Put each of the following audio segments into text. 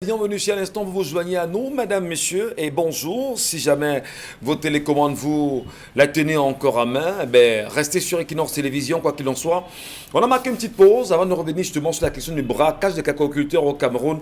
bienvenue si à l'instant vous vous joignez à nous, mesdames, messieurs, et bonjour. Si jamais vos télécommandes, vous la tenez encore à main, eh bien, restez sur Equinox Télévision, quoi qu'il en soit. On a marqué une petite pause avant de revenir justement sur la question du braquage des cacaoculteurs au Cameroun.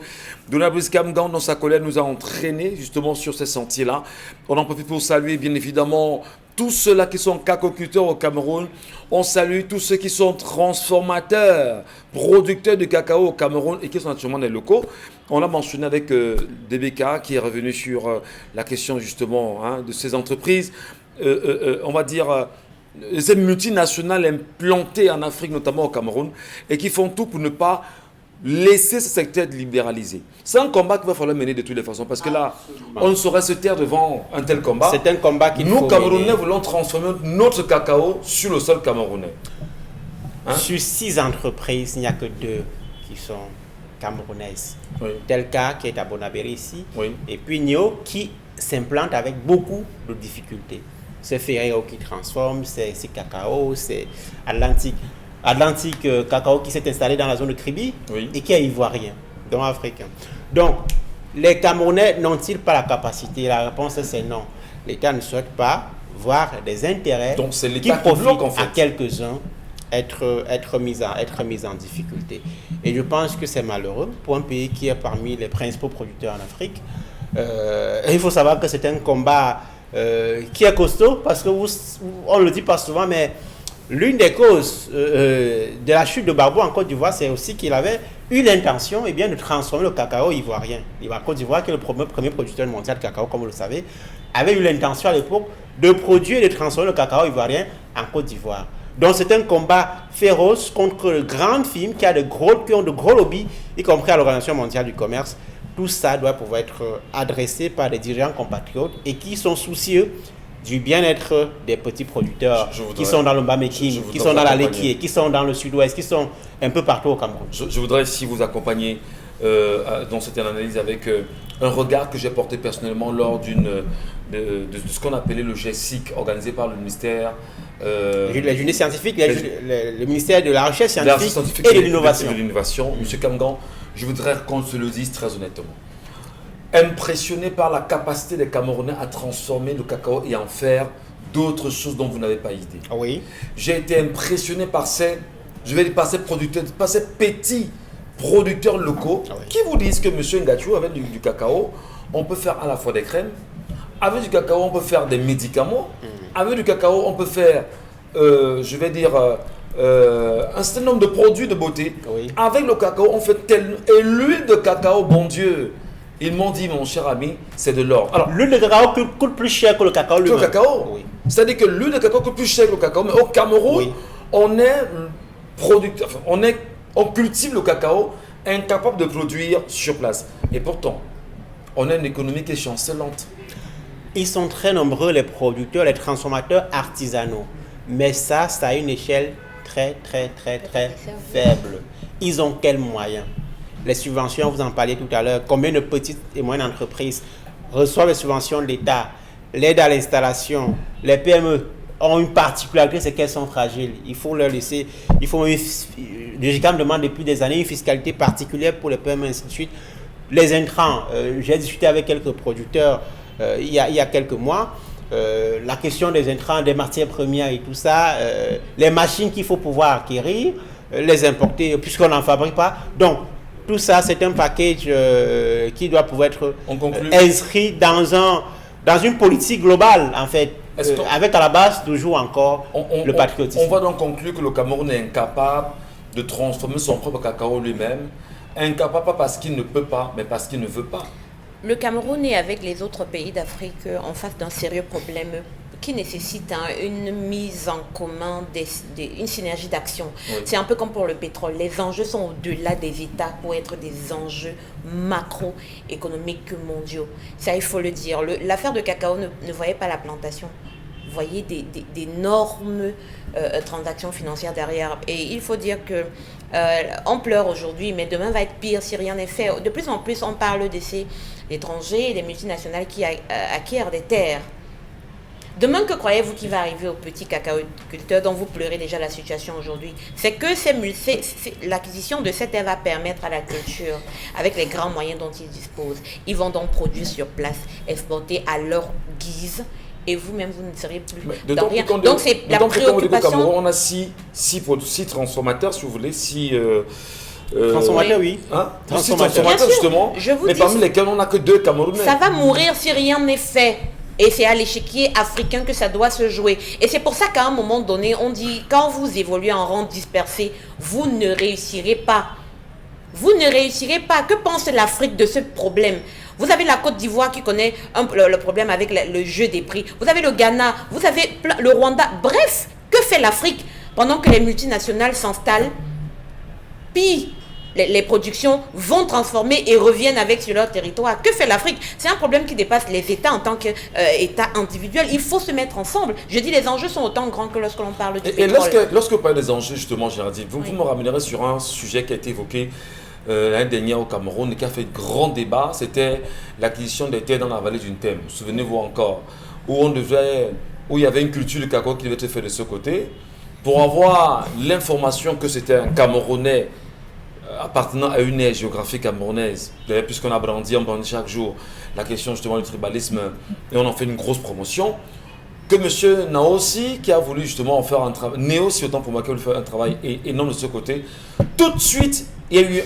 Donald Brice Kamgan, dans sa colère, nous a entraînés justement sur ces sentiers-là. On en profite pour saluer bien évidemment tous ceux-là qui sont cacaoculteurs au Cameroun. On salue tous ceux qui sont transformateurs, producteurs de cacao au Cameroun et qui sont naturellement des locaux. On l'a mentionné avec DBK qui est revenu sur la question justement de ces entreprises, on va dire, ces multinationales implantées en Afrique, notamment au Cameroun, et qui font tout pour ne pas laisser ce secteur être libéralisé. C'est un combat qu'il va falloir mener de toutes les façons, parce que là, on ne saurait se taire devant un tel combat. C'est un combat qu'il faut Nous, Camerounais, mener. voulons transformer notre cacao sur le sol camerounais. Sur 6 entreprises, il n'y a que 2 qui sont camerounaises. Oui. Telka, qui est à Bonabéry ici, Oui. et puis Nio, qui s'implante avec beaucoup de difficultés. C'est Ferrero qui transforme, c'est Cacao, c'est Atlantique Cacao qui s'est installé dans la zone de Kribi, Oui. et qui est ivoirien, donc africain. Donc, les Camerounais n'ont-ils pas la capacité? La réponse c'est non. L'État ne souhaite pas voir des intérêts Donc, c'est qui l'État qui profitent bloque, en fait. à quelques-uns être mis en difficulté. Et je pense que c'est malheureux pour un pays qui est parmi les principaux producteurs en Afrique. Il faut savoir que c'est un combat qui est costaud, parce que on ne le dit pas souvent, mais l'une des causes de la chute de Gbagbo en Côte d'Ivoire, c'est aussi qu'il avait eu l'intention de transformer le cacao ivoirien. La Côte d'Ivoire, qui est le premier producteur mondial de cacao, comme vous le savez, avait eu l'intention à l'époque de produire et de transformer le cacao ivoirien en Côte d'Ivoire. Donc c'est un combat féroce contre de grandes firmes qui ont de gros lobbies, y compris à l'Organisation mondiale du commerce. Tout ça doit pouvoir être adressé par des dirigeants compatriotes et qui sont soucieux du bien-être des petits producteurs qui sont dans le Bas-Mékine, qui sont dans la Lekié, qui sont dans le sud-ouest, qui sont un peu partout au Cameroun. Je voudrais ici vous accompagner dans cette analyse avec un regard que j'ai porté personnellement lors de ce qu'on appelait le GESIC, organisé par le ministère. Les journées scientifiques, le ministère de la Recherche scientifique et de l'innovation. Monsieur Kamgan, je voudrais qu'on se le dise très honnêtement. Impressionné par la capacité des Camerounais à transformer le cacao et en faire d'autres choses dont vous n'avez pas idée. Oui. J'ai été impressionné par ces producteurs, par ces petits producteurs locaux qui vous disent que monsieur Ngachou, avec du cacao, on peut faire à la fois des crèmes, avec du cacao, on peut faire des médicaments, avec du cacao, on peut faire, un certain nombre de produits de beauté. Oui. Avec le cacao, on fait tel. Et l'huile de cacao, bon Dieu, ils m'ont dit, mon cher ami, c'est de l'or. Alors, l'huile de cacao coûte plus cher que le cacao lui-même. le cacao. Oui. C'est-à-dire que l'huile de cacao coûte plus cher que le cacao, mais au Cameroun, Oui. on est producteur, on cultive le cacao incapable de produire sur place. Et pourtant, on a une économie qui est chancelante. Ils sont très nombreux, les producteurs, les transformateurs artisanaux. Mais ça a une échelle très faible. Ils ont quels moyens? Les subventions, vous en parliez tout à l'heure. Combien de petites et moyennes entreprises reçoivent les subventions de l'État? L'aide à l'installation. Les PME ont une particularité, c'est qu'elles sont fragiles. Il faut leur laisser, le GICAM demande depuis des années une fiscalité particulière pour les PME, ainsi de suite. Les intrants, j'ai discuté avec quelques producteurs il y a quelques mois. La question des intrants, des matières premières et tout ça, les machines qu'il faut pouvoir acquérir, les importer puisqu'on n'en fabrique pas. Donc, tout ça, c'est un package qui doit pouvoir être inscrit dans une politique globale, en fait, avec à la base toujours encore le patriotisme. On va donc conclure que le Cameroun est incapable de transformer son propre cacao lui-même, incapable pas parce qu'il ne peut pas, mais parce qu'il ne veut pas. Le Cameroun est avec les autres pays d'Afrique en face d'un sérieux problème qui nécessite une mise en commun, une synergie d'action. Oui. C'est un peu comme pour le pétrole. Les enjeux sont au-delà des États pour être des enjeux macroéconomiques mondiaux. Ça, il faut le dire. L'affaire de cacao ne voyait pas la plantation. Vous voyez d'énormes transactions financières derrière. Et il faut dire que on pleure aujourd'hui, mais demain va être pire si rien n'est fait. De plus en plus, on parle de ces étrangers et des multinationales qui acquièrent des terres Demain, que croyez-vous qui va arriver aux petits cacaoculteurs dont vous pleurez déjà la situation aujourd'hui? C'est que l'acquisition de cette terre va permettre à la culture, avec les grands moyens dont ils disposent, ils vont donc produire sur place, exporter à leur guise, et vous-même, vous ne serez plus dans rien. Donc, c'est la préoccupation. Cameroun, on a six transformateurs, si vous voulez, transformateurs, oui. Hein? Transformateurs, justement, mais parmi lesquels on n'a que 2 Camerounais. Ça va mourir si rien n'est fait. Et c'est à l'échiquier africain que ça doit se jouer. Et c'est pour ça qu'à un moment donné, on dit, quand vous évoluez en rang dispersé, vous ne réussirez pas. Vous ne réussirez pas. Que pense l'Afrique de ce problème? Vous avez la Côte d'Ivoire qui connaît le problème avec le jeu des prix. Vous avez le Ghana, vous avez le Rwanda. Bref, que fait l'Afrique pendant que les multinationales s'installent, pillent les productions, vont transformer et reviennent avec sur leur territoire? Que fait l'Afrique? C'est un problème qui dépasse les États en tant qu'État individuel. Il faut se mettre ensemble. Je dis, les enjeux sont autant grands que lorsque l'on parle du pétrole. Et lorsque vous parlez des enjeux, justement, Géraldine, vous me ramènerez sur un sujet qui a été évoqué l'année dernière au Cameroun et qui a fait grand débat. C'était l'acquisition des terres dans la vallée d'une Thème. Souvenez-vous encore, où il y avait une culture du cacao qui devait être faite de ce côté. Pour avoir l'information que c'était un Camerounais appartenant à une aire géographique camerounaise, puisqu'on a brandi chaque jour la question justement du tribalisme et on en fait une grosse promotion, que M. Naossi, qui a voulu justement en faire un travail, Néossi autant pour moi, qui a voulu faire un travail énorme de ce côté, tout de suite, il y a eu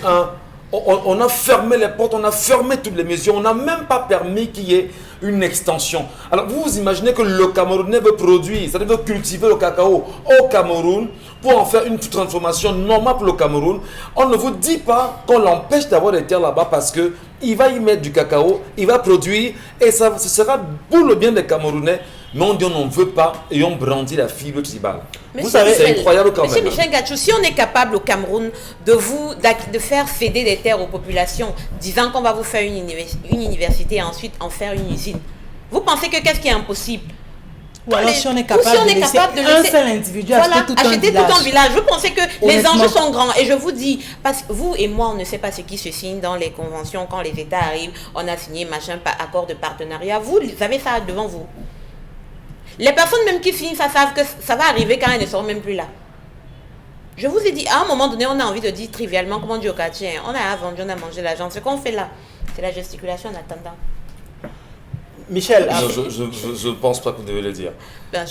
on a fermé les portes, on a fermé toutes les mesures, on n'a même pas permis qu'il y ait une extension. Alors vous imaginez que le Camerounais veut produire, c'est-à-dire veut cultiver le cacao au Cameroun pour en faire une transformation normale pour le Cameroun. On ne vous dit pas qu'on l'empêche d'avoir des terres là-bas parce qu'il va y mettre du cacao, il va produire et ce sera pour le bien des Camerounais. Mais on dit on n'en veut pas et on brandit la fibre tribale. Vous savez, c'est incroyable quand même. Monsieur Michel Gachou, si on est capable au Cameroun de faire céder des terres aux populations, disant qu'on va vous faire une université et ensuite en faire une usine, vous pensez que qu'est-ce qui est impossible? Ou alors si on est capable de laisser un seul individu acheter tout un village. Vous pensez que les enjeux sont grands. Et je vous dis, parce que vous et moi, on ne sait pas ce qui se signe dans les conventions. Quand les États arrivent, on a signé accord de partenariat. Vous avez ça devant vous. Les personnes même qui signent ça savent que ça va arriver quand elles ne seront même plus là. Je vous ai dit, à un moment donné, on a envie de dire trivialement, comme on dit au quartier, on a vendu, on a mangé l'argent. Ce qu'on fait là, c'est la gesticulation en attendant. Michel, je ne pense pas que vous devez le dire.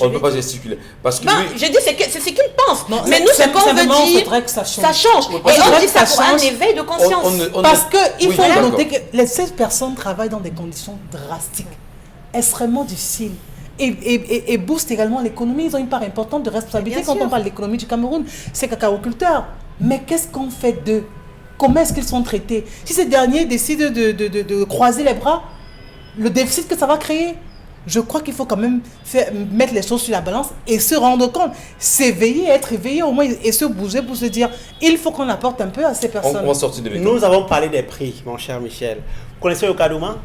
On ne peut pas gesticuler. Parce que je dis, c'est ce qu'il pense. Non, mais nous, ce qu'on veut dire, faudrait que ça change. Ça change. Et on dit ça pour un éveil de conscience. Parce qu'il faut noter que ces personnes travaillent dans des conditions drastiques, extrêmement difficiles. Et boostent également l'économie. Ils ont une part importante de responsabilité quand on parle de l'économie du Cameroun. C'est cacaoculteurs. Mais qu'est-ce qu'on fait d'eux? Comment est-ce qu'ils sont traités? Si ces derniers décident de croiser les bras, le déficit que ça va créer, je crois qu'il faut quand même mettre les choses sur la balance et se rendre compte, s'éveiller, être éveillé au moins et se bouger pour se dire, il faut qu'on apporte un peu à ces personnes. On va sortir de Nous avons parlé des prix, mon cher Michel. Vous connaissez Yokadouma?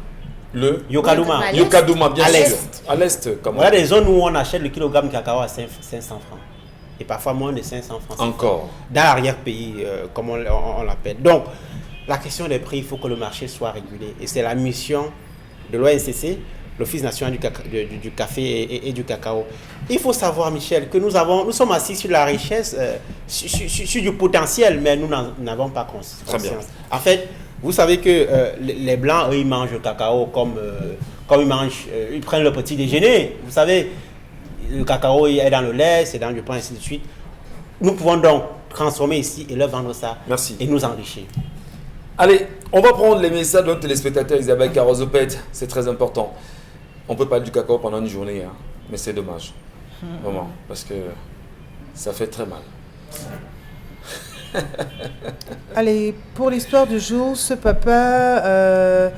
Le Yokadouma, bien sûr. À l'est, comment? Voilà des zones où on achète le kilogramme de cacao à 500 francs. Et parfois moins de 500 francs. Encore. Dans l'arrière-pays, comme on l'appelle. Donc, la question des prix, il faut que le marché soit régulé. Et c'est la mission de l'ONCC, l'Office national du café et du cacao. Il faut savoir, Michel, que nous sommes assis sur la richesse, sur du potentiel, mais nous n'avons pas conscience. Très bien. En fait, vous savez que les Blancs, eux, ils mangent le cacao comme ils prennent le petit déjeuner. Vous savez, le cacao est dans le lait, c'est dans le pain, ainsi de suite. Nous pouvons donc transformer ici et leur vendre ça. Merci. Et nous enrichir. Allez, on va prendre les messages de notre téléspectateur Isabelle Carozopet. C'est très important. On peut parler du cacao pendant une journée, hein, mais c'est dommage. Vraiment, parce que ça fait très mal. Allez, pour l'histoire du jour, ce papa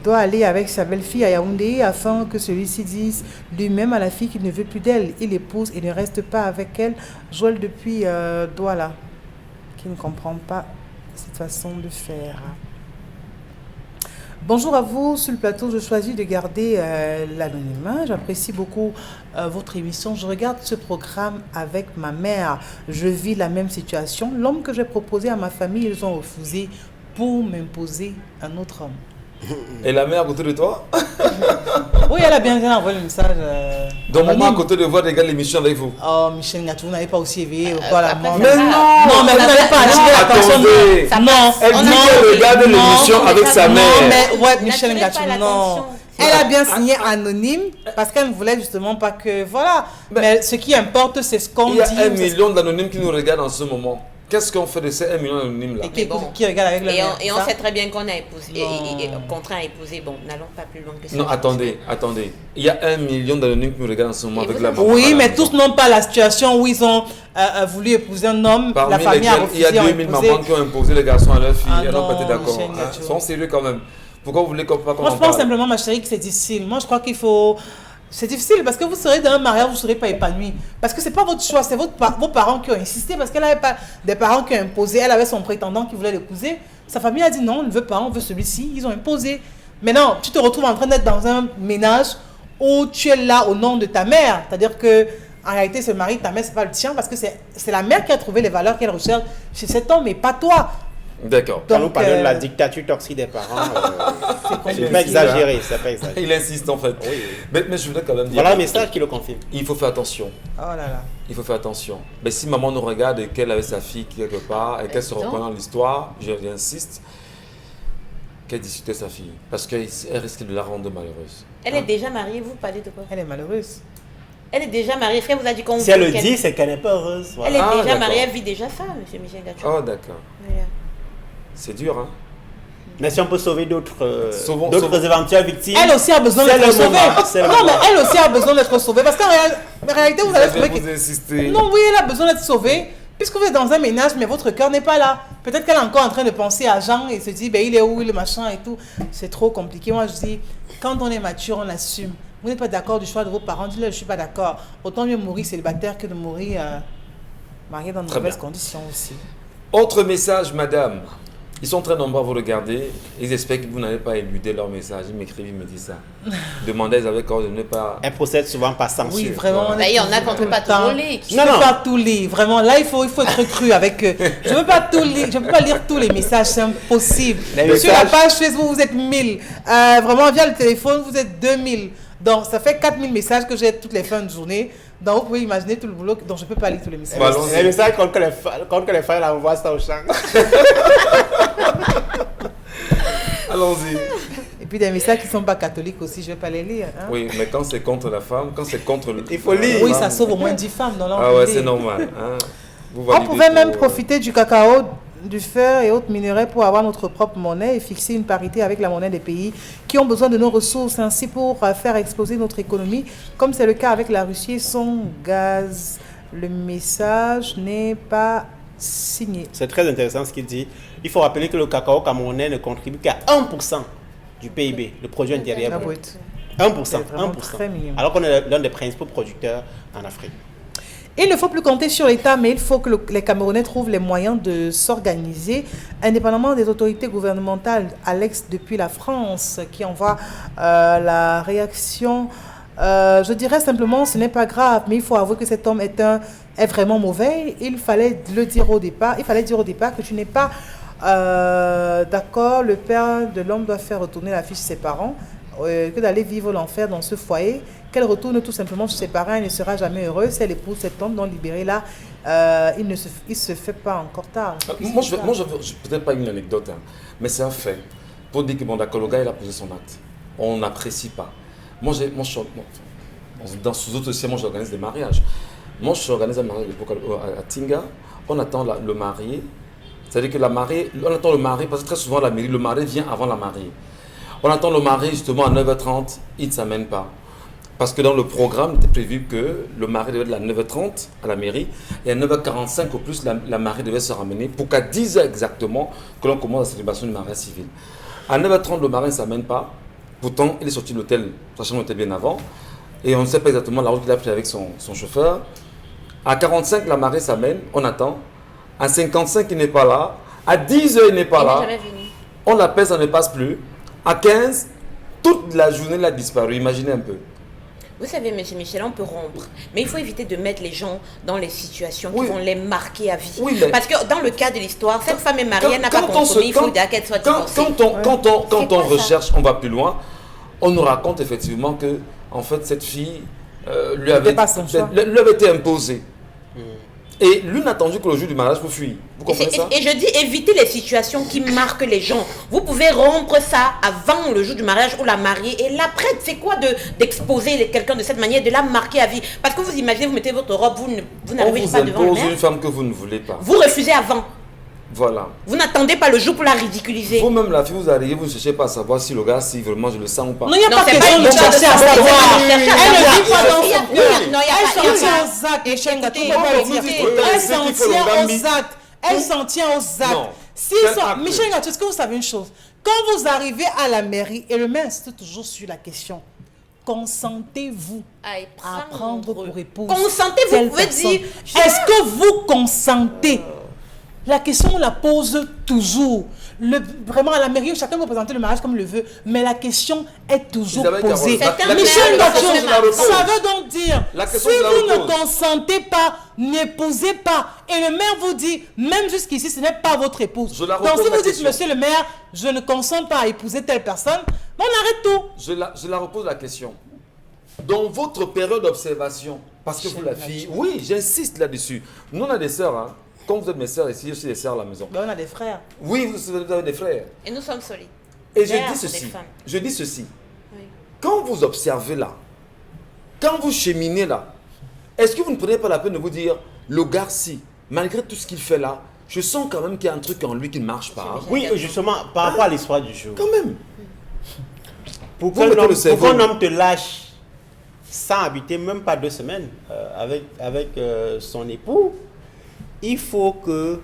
doit aller avec sa belle-fille à Yaoundé afin que celui-ci dise lui-même à la fille qu'il ne veut plus d'elle. Il l'épouse et ne reste pas avec elle. Joël depuis Douala, qui ne comprend pas cette façon de faire. Bonjour à vous, sur le plateau, je choisis de garder l'anonymat. J'apprécie beaucoup votre émission. Je regarde ce programme avec ma mère. Je vis la même situation. L'homme que j'ai proposé à ma famille, ils ont refusé pour m'imposer un autre homme. Et la mère à côté de toi? Oui, elle a bien envoyé le message. Donc, maman à côté de vous regarde l'émission avec vous. Oh, Michel Ngatou, vous n'avez pas aussi éveillé. Voilà, après, Mais non! non, mais vous n'avez pas attiré l'attention. Attendez! Non, Elle dit qu'elle regarde l'émission avec sa mère. non, mais ouais, Michel N'attirez pas Ngatou, non. l'attention. Elle a bien signé anonyme parce qu'elle ne voulait justement pas que. Voilà. Mais ce qui importe, c'est ce qu'on Il dit. y a 1 ou c'est ce- million d'anonymes qui nous regardent en ce moment. Qu'est-ce qu'on fait de ces 1 million d'anonymes-là? Et qui, Mais bon. qui regarde avec le Et mien, on ça. sait très bien qu'on a épousé, Non. et contraint à épouser. Bon, n'allons pas plus loin que ça. Non, attendez. Il y a 1 million d'anonymes qui nous regardent en ce moment Et avec vous la avez- maman. Oui, à la mais maison. tous n'ont pas la situation où ils ont voulu épouser un homme. Parmi la famille a lesquels, il y a refusé, ont 2000 épousé. mamans qui ont imposé les garçons à leur fille. Ah Elles n'ont pas été non, d'accord. Michel Hein. Ngatou. Ils sont sérieux quand même. Pourquoi vous voulez pas qu'on Moi, en je pense parle? simplement, ma chérie, que c'est difficile. Moi, je crois qu'il faut. C'est difficile parce que vous serez dans un mariage, vous ne serez pas épanoui. Parce que ce n'est pas votre choix, c'est vos parents qui ont insisté. Parce qu'elle n'avait pas des parents qui ont imposé. Elle avait son prétendant qui voulait l'épouser. Sa famille a dit non, on ne veut pas, on veut celui-ci. Ils ont imposé. Maintenant, tu te retrouves en train d'être dans un ménage où tu es là au nom de ta mère. C'est-à-dire que en réalité, ce mari de ta mère, ce n'est pas le tien parce que c'est la mère qui a trouvé les valeurs qu'elle recherche chez cet homme et pas toi. D'accord. Quand nous Donc, parlons de la dictature toxique des parents, c'est compliqué, pas exagéré, c'est pas exagéré. Il insiste en fait. Oui. Mais je voulais quand même dire. Voilà un message qui le confirme. Il faut faire attention. Oh là là. Il faut faire attention. Mais si maman nous regarde et qu'elle avait sa fille quelque part et qu'elle se reconnaît dans l'histoire, j'insiste, qu'elle discute de sa fille. Parce qu'elle risque de la rendre malheureuse. Elle est déjà mariée, vous parlez de quoi? Elle est malheureuse. Elle est déjà mariée. Est-ce qu'elle vous a dit qu'on Si elle le qu'elle- dit, c'est qu'elle n'est pas heureuse. Elle Voilà. est Ah, déjà d'accord. mariée, elle vit déjà ça, monsieur Michel Ngatou. Oh d'accord. Voilà. C'est dur, hein? Mais si on peut sauver d'autres Sauvons- éventuelles victimes, Elle aussi a besoin c'est d'être le sauvée. moment, c'est le Non, mais moment. elle aussi a besoin d'être sauvée. Parce qu'en réalité, vous allez trouver vous que... insister. Non, oui, elle a besoin d'être sauvée. Puisque vous êtes dans un ménage, mais votre cœur n'est pas là. Peut-être qu'elle est encore en train de penser à Jean et se dit, ben, il est où, le machin et tout. C'est trop compliqué. Moi, je dis, quand on est mature, on assume. Vous n'êtes pas d'accord du choix de vos parents, dites-leur, je ne suis pas d'accord. Autant mieux mourir célibataire que de mourir marié dans de Très mauvaises bien. conditions aussi. Autre message, madame. Ils sont très nombreux à vous regarder. Ils espèrent que vous n'avez pas éludé leur message. Ils m'écrivent, ils me disent ça. Demandez avec quoi de ne pas. Elle procède souvent par censure. Oui, vraiment. Voilà. on Bah, est il y en a toujours qu'on ne peut tout pas le tout temps. voler. Je Non, ne peux non. pas tout lire, vraiment. Là, il faut être cru avec eux. Je ne peux pas tout lire, je ne peux pas lire tous les messages, c'est impossible. Les Sur la messages- page Facebook, vous êtes 1000. Vraiment, via le téléphone, vous êtes 2000. Donc, ça fait 4000 messages que j'ai toutes les fins de journée. Donc, vous pouvez imaginer tout le boulot. Donc, je ne peux pas lire tous les messages. Bah, allons-y. Les messages contre que les femmes envoient ça au champ. Allons-y. Et puis, des messages qui ne sont pas catholiques aussi, je ne vais pas les lire. Hein. Oui, mais quand c'est contre la femme, quand c'est contre le. Il faut lire. Oui, ça sauve au moins 10 femmes dans Ah ouais, l'entreprise. c'est normal. Hein. Vous On validez pouvait pour, même profiter du cacao, du fer et autres minerais pour avoir notre propre monnaie et fixer une parité avec la monnaie des pays qui ont besoin de nos ressources, ainsi pour faire exploser notre économie, comme c'est le cas avec la Russie et son gaz. Le message n'est pas signé. C'est très intéressant ce qu'il dit. Il faut rappeler que le cacao camerounais ne contribue qu'à 1% du PIB, le produit intérieur La brut. brute. 1%. C'est vraiment 1%. très minime. Alors qu'on est l'un des principaux producteurs en Afrique. Il ne faut plus compter sur l'État, mais il faut que les Camerounais trouvent les moyens de s'organiser, indépendamment des autorités gouvernementales. Alex, depuis la France, qui envoie la réaction. Je dirais simplement, ce n'est pas grave, mais il faut avouer que cet homme est vraiment mauvais. Il fallait le dire au départ. Il fallait dire au départ que tu n'es pas d'accord. Le père de l'homme doit faire retourner la fille chez ses parents, que d'aller vivre l'enfer dans ce foyer. Qu'elle retourne tout simplement chez ses parents, elle ne sera jamais heureuse. Si elle épouse cet homme non libéré là, il ne se fait pas encore tard. Moi, je peut-être pas une anecdote, hein, mais c'est un fait. Pour dire que bon, d'accord, le gars, il a posé son acte. On n'apprécie pas. Dans sous-autres aussi, moi, j'organise des mariages. Moi, je organise un mariage à Tinga. On attend le marié. C'est-à-dire que la mariée, on attend le mari, parce que très souvent, la mairie, le mari vient avant la mariée. On attend le mari justement à 9h30, il ne s'amène pas. Parce que dans le programme, il était prévu que le mari devait être à 9h30 à la mairie et à 9h45 au plus, la mariée devait se ramener pour qu'à 10h exactement, que l'on commence la célébration du mariage civil. À 9h30, le mari ne s'amène pas. Pourtant, il est sorti de l'hôtel, sachant qu'on était bien avant. Et on ne sait pas exactement la route qu'il a pris avec son chauffeur. À 45, la mariée s'amène, on attend. À 55, il n'est pas là. À 10h, il n'est pas Il n'est là. jamais venu. On l'appelle, ça ne passe plus. À 15, toute la journée, il a disparu. Imaginez un peu. Vous savez, monsieur Michel, on peut rompre, mais il faut éviter de mettre les gens dans les situations Oui. qui vont les marquer à vie. Oui, mais- Parce que dans le cas de l'histoire, cette femme est mariée, elle n'a pas Quand on consommé, il faut quand- dire qu'elle soit quand- divorcée. quand on C'est quoi ça? recherche, on va plus loin, on nous raconte effectivement que, en fait, cette fille lui avait pas son choix. lui avait été imposée. Et lui n'a attendu que le jour du mariage pour fuir. Vous comprenez ça? Et je dis éviter les situations qui marquent les gens. Vous pouvez rompre ça avant le jour du mariage ou la mariée. Et l'après, c'est quoi d'exposer quelqu'un de cette manière, de la marquer à vie? Parce que vous imaginez, vous mettez votre robe, vous On n'arrivez vous pas devant le impose maire. une femme que vous ne voulez pas. Vous refusez avant. Voilà. Vous n'attendez pas le jour pour la ridiculiser. Vous-même, la fille, vous arrivez, vous ne cherchez pas à savoir si le gars, si vraiment je le sens ou pas. Non, il n'y a Non, pas c'est pas question une de histoire de chercher à savoir. savoir. Elle ne cherche à Elle ne savoir. vit pas dans Il y a- son il y a- cœur. non, il y a Elle pas- s'en il y a tient pas- aux actes. Écoutez, Elle s'en tient aux actes. Elle Tout- s'en tient aux actes. Non. Si Quel sont- acte? Michel Gatou, est-ce que vous savez une chose? Quand vous arrivez à la mairie, et le maire insiste toujours sur la question, consentez-vous à prendre pour épouse Consentez, vous telle pouvez personne? dire. Est-ce que vous consentez? La question, on la pose toujours. Vraiment, à la mairie, chacun peut présenter le mariage comme il le veut, mais la question est toujours Isabelle posée. Carole, C'est un Michel maire, Gatou, je la repose. ça veut donc dire, La si question, je la vous ne repose. consentez pas, n'épousez pas. Et le maire vous dit, même jusqu'ici, ce n'est pas votre épouse. Je la Donc repose si la vous dites, question. monsieur le maire, je ne consens pas à épouser telle personne, on arrête tout. Je la repose la question. Dans votre période d'observation, parce que vous, la fille, oui, j'insiste là-dessus. Nous, on a des sœurs, hein. Quand vous êtes mes sœurs ici, je suis des sœurs à la maison. Ben, on a des frères. Oui, vous avez des frères. Et nous sommes solides. Et je Frères dis sont ceci. des femmes. Je dis ceci. Oui. Quand vous observez là, quand vous cheminez là, est-ce que vous ne prenez pas la peine de vous dire, le garçon, malgré tout ce qu'il fait là, je sens quand même qu'il y a un truc en lui qui ne marche pas. hein. Oui, justement, par rapport à l'histoire du jour. Quand même. Pour Vous mettez le cerveau. qu'un homme te lâche sans habiter même pas 2 semaines avec son époux, il faut que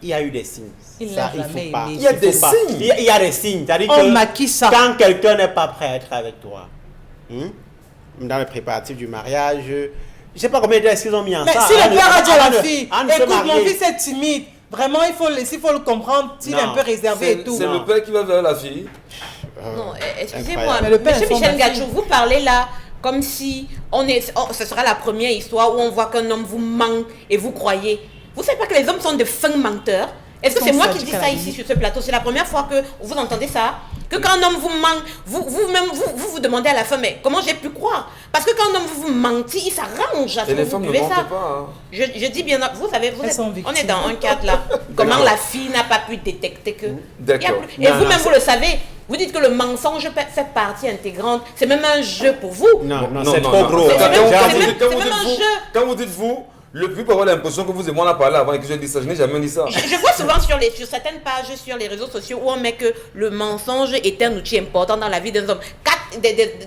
il y a eu des signes. Il Ça, l'a jamais faut pas. aimé. Il y a faut des pas. signes. Il y a des signes. C'est-à-dire On que maquille ça. quand quelqu'un n'est pas prêt à être avec toi, dans les préparatifs du mariage, je sais pas combien de temps est-ce qu'ils ont mis en Mais ça. si le père a dit à la fille, écoute, mon marier. fils est timide, vraiment, il faut le comprendre, s'il est Non. un peu réservé et tout. C'est le père qui va vers la fille. Non, excusez-moi, incroyable. Mais le père monsieur informe Michel la fille. Gachou, vous parlez là comme si ce sera la première histoire où on voit qu'un homme vous ment et vous croyez. Vous savez pas que les hommes sont de fins menteurs? Est-ce que Ils c'est sont moi qui sadiques dis à ça la ici limite. sur ce plateau? C'est la première fois que vous entendez ça? Que quand un homme vous ment, vous demandez à la femme, mais comment j'ai pu croire? Parce que quand un homme vous mentit, il s'arrange à ce Et que les vous femmes ne buvez mentent ça. pas. hein. Je dis bien, vous savez, Elles sont on est victimes. dans un cadre là. Comment la fille n'a pas pu détecter que. D'accord. Il y a plus- Et Non, vous-même, non, vous le savez. Vous dites que le mensonge fait partie intégrante. C'est même un jeu pour vous. Non, Non, c'est non, trop non. gros. C'est hein. même- J'ai c'est envie même- de- Quand vous c'est dites même un vous, jeu. quand vous dites vous, le public peut avoir l'impression que vous et moi on a parlé avant et que j'ai dit ça. Je n'ai jamais dit ça. Je vois souvent sur certaines pages sur les réseaux sociaux où on met que le mensonge est un outil important dans la vie d'un homme.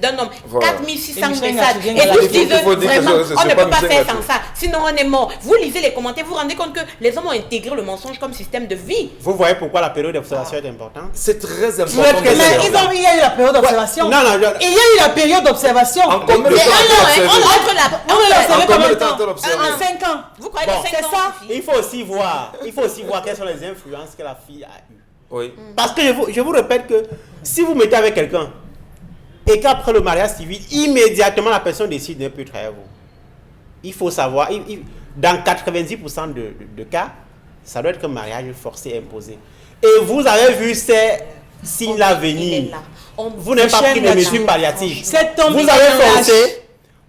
D'un homme. Voilà. 4600 Et Michel messages. Gatouvienne, Et il tous faut- disent il faut dire que vraiment, c'est on ne pas peut pas Michel faire Gatouvienne. sans ça. Sinon on est mort. Vous lisez les commentaires, vous vous rendez compte que les hommes ont intégré le mensonge comme système de vie. Vous voyez pourquoi la période d'observation est importante? C'est très êtes important. que de Mais savoir. il y a eu la période d'observation. Non, non, Il y a eu la période d'observation. En combien de Mais temps un on an, peut hein, observer entre la. On l'a observé En combien combien de de temps temps on l'observe En 5 ans. Vous croyez Bon, que c'est 5 ans ça. suffit? Il faut aussi voir quelles sont les influences que la fille a eues. Oui. Parce que je vous répète que si vous mettez avec quelqu'un et qu'après le mariage civil, immédiatement la personne décide de ne plus travailler avec vous. Il faut savoir, dans 90% de cas, ça doit être un mariage forcé imposé. Et vous avez vu ces signes-là Il est venir. là. On- Vous n'avez pas Michel pris les Gatouvienne. mesures palliatives. Cet homme, Vous il avez est lâche. foncé.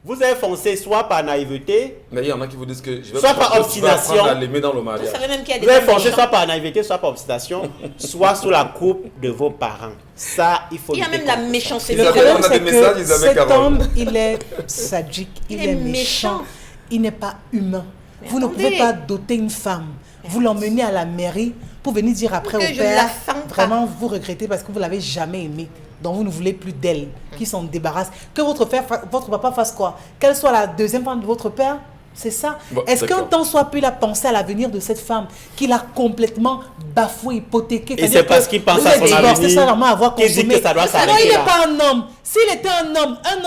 Vous avez foncé soit par naïveté, Mais il y en a qui vous disent que je vais Soit par je vais obstination. apprendre à l'aimer dans le Vous mariage. savez même qu'il y a des vous avez hommes foncé méchants. soit par naïveté, soit par obstination, soit sous la coupe de vos parents. Ça, il faut Il y a lutter même la contre ça. méchanceté. Isabelle, Le problème, on a des c'est messages, que Isabelle cet Carole. homme, il est sadique, il est méchant, il n'est pas humain. Mais Vous ne attendez. pouvez pas doter une femme, vous l'emmenez à la mairie pour venir dire après Que au je père, la sens pas. vraiment vous regrettez parce que vous l'avez jamais aimée. Donc vous ne voulez plus d'elle, qui s'en débarrasse. Que votre papa fasse quoi? Qu'elle soit la deuxième femme de votre père? C'est ça. Bon, Est-ce qu'un d'accord. temps soit pu la penser à l'avenir de cette femme qu'il a complètement bafoué, hypothéqué? Et C'est-à-dire c'est parce que qu'il pense vous à êtes son divorcé avenir sans vraiment avoir qu'il dit consommé. que ça doit Non, s'arrêter il n'est là. pas un homme. S'il était un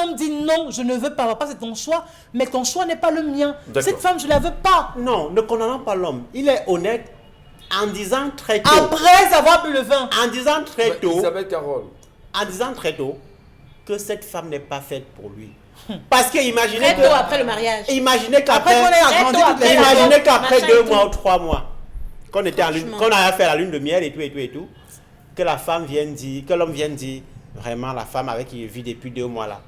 homme dit non, je ne veux pas. Papa, c'est ton choix, mais ton choix n'est pas le mien. D'accord. Cette femme, je ne la veux pas. Non, ne condamnons pas l'homme. Il est honnête en disant très tôt. Après avoir bu le vin. En disant très tôt. Isabelle Carole. En disant très tôt que cette femme n'est pas faite pour lui. Parce que imaginez Très tôt après le mariage. Imaginez Après qu'on ait agrandi toutes les imaginez qu'après machin 2 et tout. mois ou 3 mois, qu'on était en lune, Franchement. qu'on a fait la lune de miel et tout, que la femme vienne dire, que l'homme vienne dire, vraiment la femme avec qui je vis depuis 2 mois là,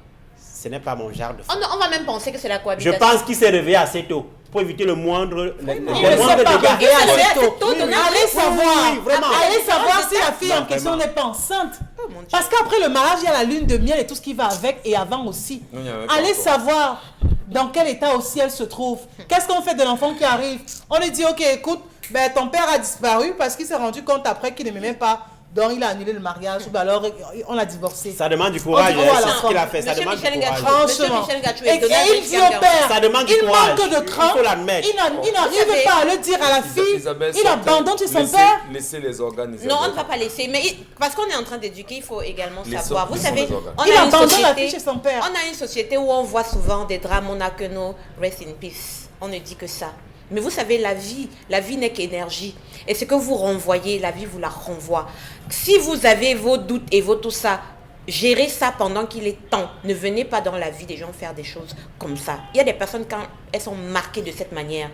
ce n'est pas mon genre de femme. On va même penser que c'est la Je cohabitation. pense qu'il s'est réveillé assez tôt pour éviter le moindre, Il ne s'est pas dégâts. réveillé assez tôt. tôt, donner un Allez savoir, oui, vraiment. allez savoir si la fille Non, en question vraiment. n'est pas enceinte. Oh, mon Dieu. Parce qu'après le mariage, il y a la lune de miel et tout ce qui va avec et avant aussi. Non, il y avait pas Allez encore. savoir dans quel état aussi elle se trouve. Qu'est-ce qu'on fait de l'enfant qui arrive? On lui dit, ok, écoute, ben, ton père a disparu parce qu'il s'est rendu compte après qu'il ne m'aimait pas. Donc il a annulé le mariage ou alors on a divorcé. Ça demande du courage, On dit, voilà, c'est ce qu'il a fait, ça Monsieur demande du Michel courage. Gachou. Franchement. Monsieur Michel Gachou Et est donné à il dit au père, Ça demande du il courage. manque de cran, Il faut l'admettre. il n'arrive pas à le dire à la fille, Isabelle, il abandonne chez son laissez- père. Laissez les organes. Non, Isabelle. on ne va pas laisser. Mais parce qu'on est en train d'éduquer, il faut également Les savoir. so- Vous les savez, sont des organes. on Il a une abandonne la société. fille chez son père. On a une société où on voit souvent des drames. On n'a que nos rest in peace. On ne dit que ça. Mais vous savez, la vie n'est qu'énergie. Et ce que vous renvoyez, la vie vous la renvoie. Si vous avez vos doutes et vos tout ça, gérez ça pendant qu'il est temps. Ne venez pas dans la vie des gens faire des choses comme ça. Il y a des personnes, quand elles sont marquées de cette manière,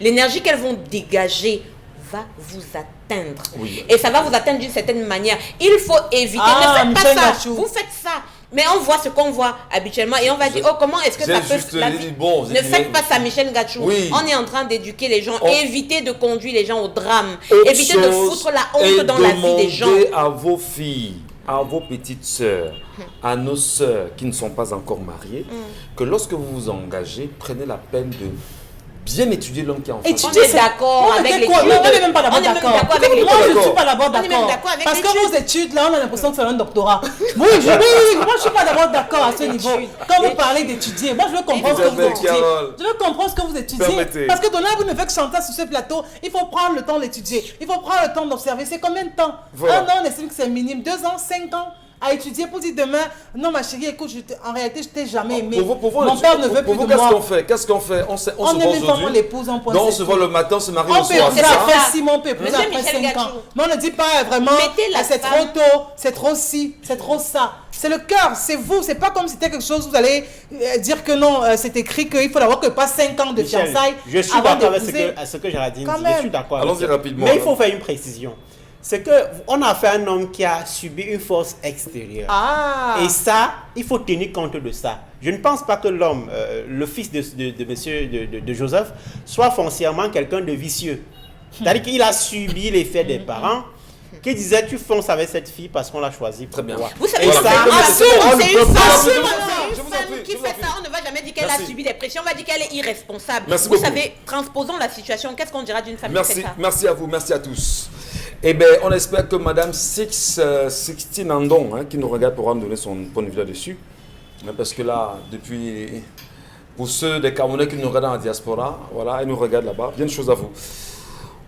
l'énergie qu'elles vont dégager va vous atteindre. Oui. Et ça va vous atteindre d'une certaine manière. Il faut éviter. Ah, ne faites Michel pas ça. Gachou. Vous faites ça. Mais on voit ce qu'on voit habituellement et on va dire, oh, comment est-ce que J'ai ça peut... juste la dit, vie- bon, j'ai ne dit- faites pas ça, Michel Gachou. Oui. On est en train d'éduquer les gens. On- Évitez de conduire les gens au drame. Autre Évitez de chose, foutre la honte et dans la vie des gens. demandez à vos filles, à vos petites sœurs, à nos sœurs qui ne sont pas encore mariées, que lorsque vous vous engagez, prenez la peine de bien étudier l'homme qui est en face. On est d'accord Non, mais avec t'es les quoi? études. Non, on n'est même pas d'abord On est même d'accord. d'accord avec les Moi, je ne études. suis pas d'abord On est même d'accord. d'accord avec Parce les que études. vos études, là, on a l'impression que c'est un doctorat. Oui, oui, moi, je ne suis pas d'abord d'accord à ce Les niveau. études. Quand Les vous parlez d'étudier, moi, je veux comprendre ce que vous Isabelle étudiez. Carole. Je veux comprendre ce que vous étudiez. Permettez. Parce que Donald, vous ne faites que chanter sur ce plateau. Il faut prendre le temps d'étudier. Il faut prendre le temps d'observer. C'est combien de temps? Voilà. Un an, on estime que c'est minime. 2 ans, 5 ans à étudier pour dire demain, non ma chérie, écoute, en réalité, je t'ai jamais aimé. Pour vous, Mon père ne veut pour plus vous, de qu'est-ce moi. qu'on fait? Qu'est-ce qu'on fait? On se On voit aime une femme, on aujourd'hui. l'épouse, on point. Donc on c'est se tout. voit le matin, on se marie On le peut soir. plus c'est ça? après 6 mois, on peut plus Monsieur après Michel 5 ans. Gachou. Mais on ne dit pas vraiment, Mettez la ah, c'est femme- trop tôt, c'est trop ci, c'est trop ça. C'est le cœur, c'est vous. C'est pas comme si c'était quelque chose où vous allez dire que non, c'est écrit qu'il faut avoir que pas 5 ans de Michel, fiançailles je suis avant d'accord avec d'épouser. ce que Géraldine Quand dit. même. Je suis d'accord avec Allons-y ça. rapidement, Mais il là. faut faire une précision. C'est que on a fait un homme qui a subi une force extérieure. Ah. Et ça, il faut tenir compte de ça. Je ne pense pas que l'homme, le fils de monsieur de Joseph, soit foncièrement quelqu'un de vicieux. C'est-à-dire qu'il a subi l'effet des parents qui disaient tu fonces avec cette fille parce qu'on l'a choisie. pour Très bien. toi. Vous savez, Et c'est ça, une c'est femme, bon, c'est on une peut pas- femme, je vous en c'est prie, je une vous en femme prie, qui je vous en fait prie. ça. On ne va jamais dire qu'elle Merci. a subi des pressions, on va dire qu'elle est irresponsable. Merci Vous beaucoup. savez, transposons la situation. Qu'est-ce qu'on dira d'une femme qui Merci, fait ça? merci à vous, merci à tous. Eh bien, on espère que Madame Sixtine Andon, qui nous regarde, pourra nous donner son point de vue là-dessus. Parce que là, depuis, pour ceux des Camerounais qui nous regardent en diaspora, voilà, ils nous regardent là-bas. Bien de choses à vous.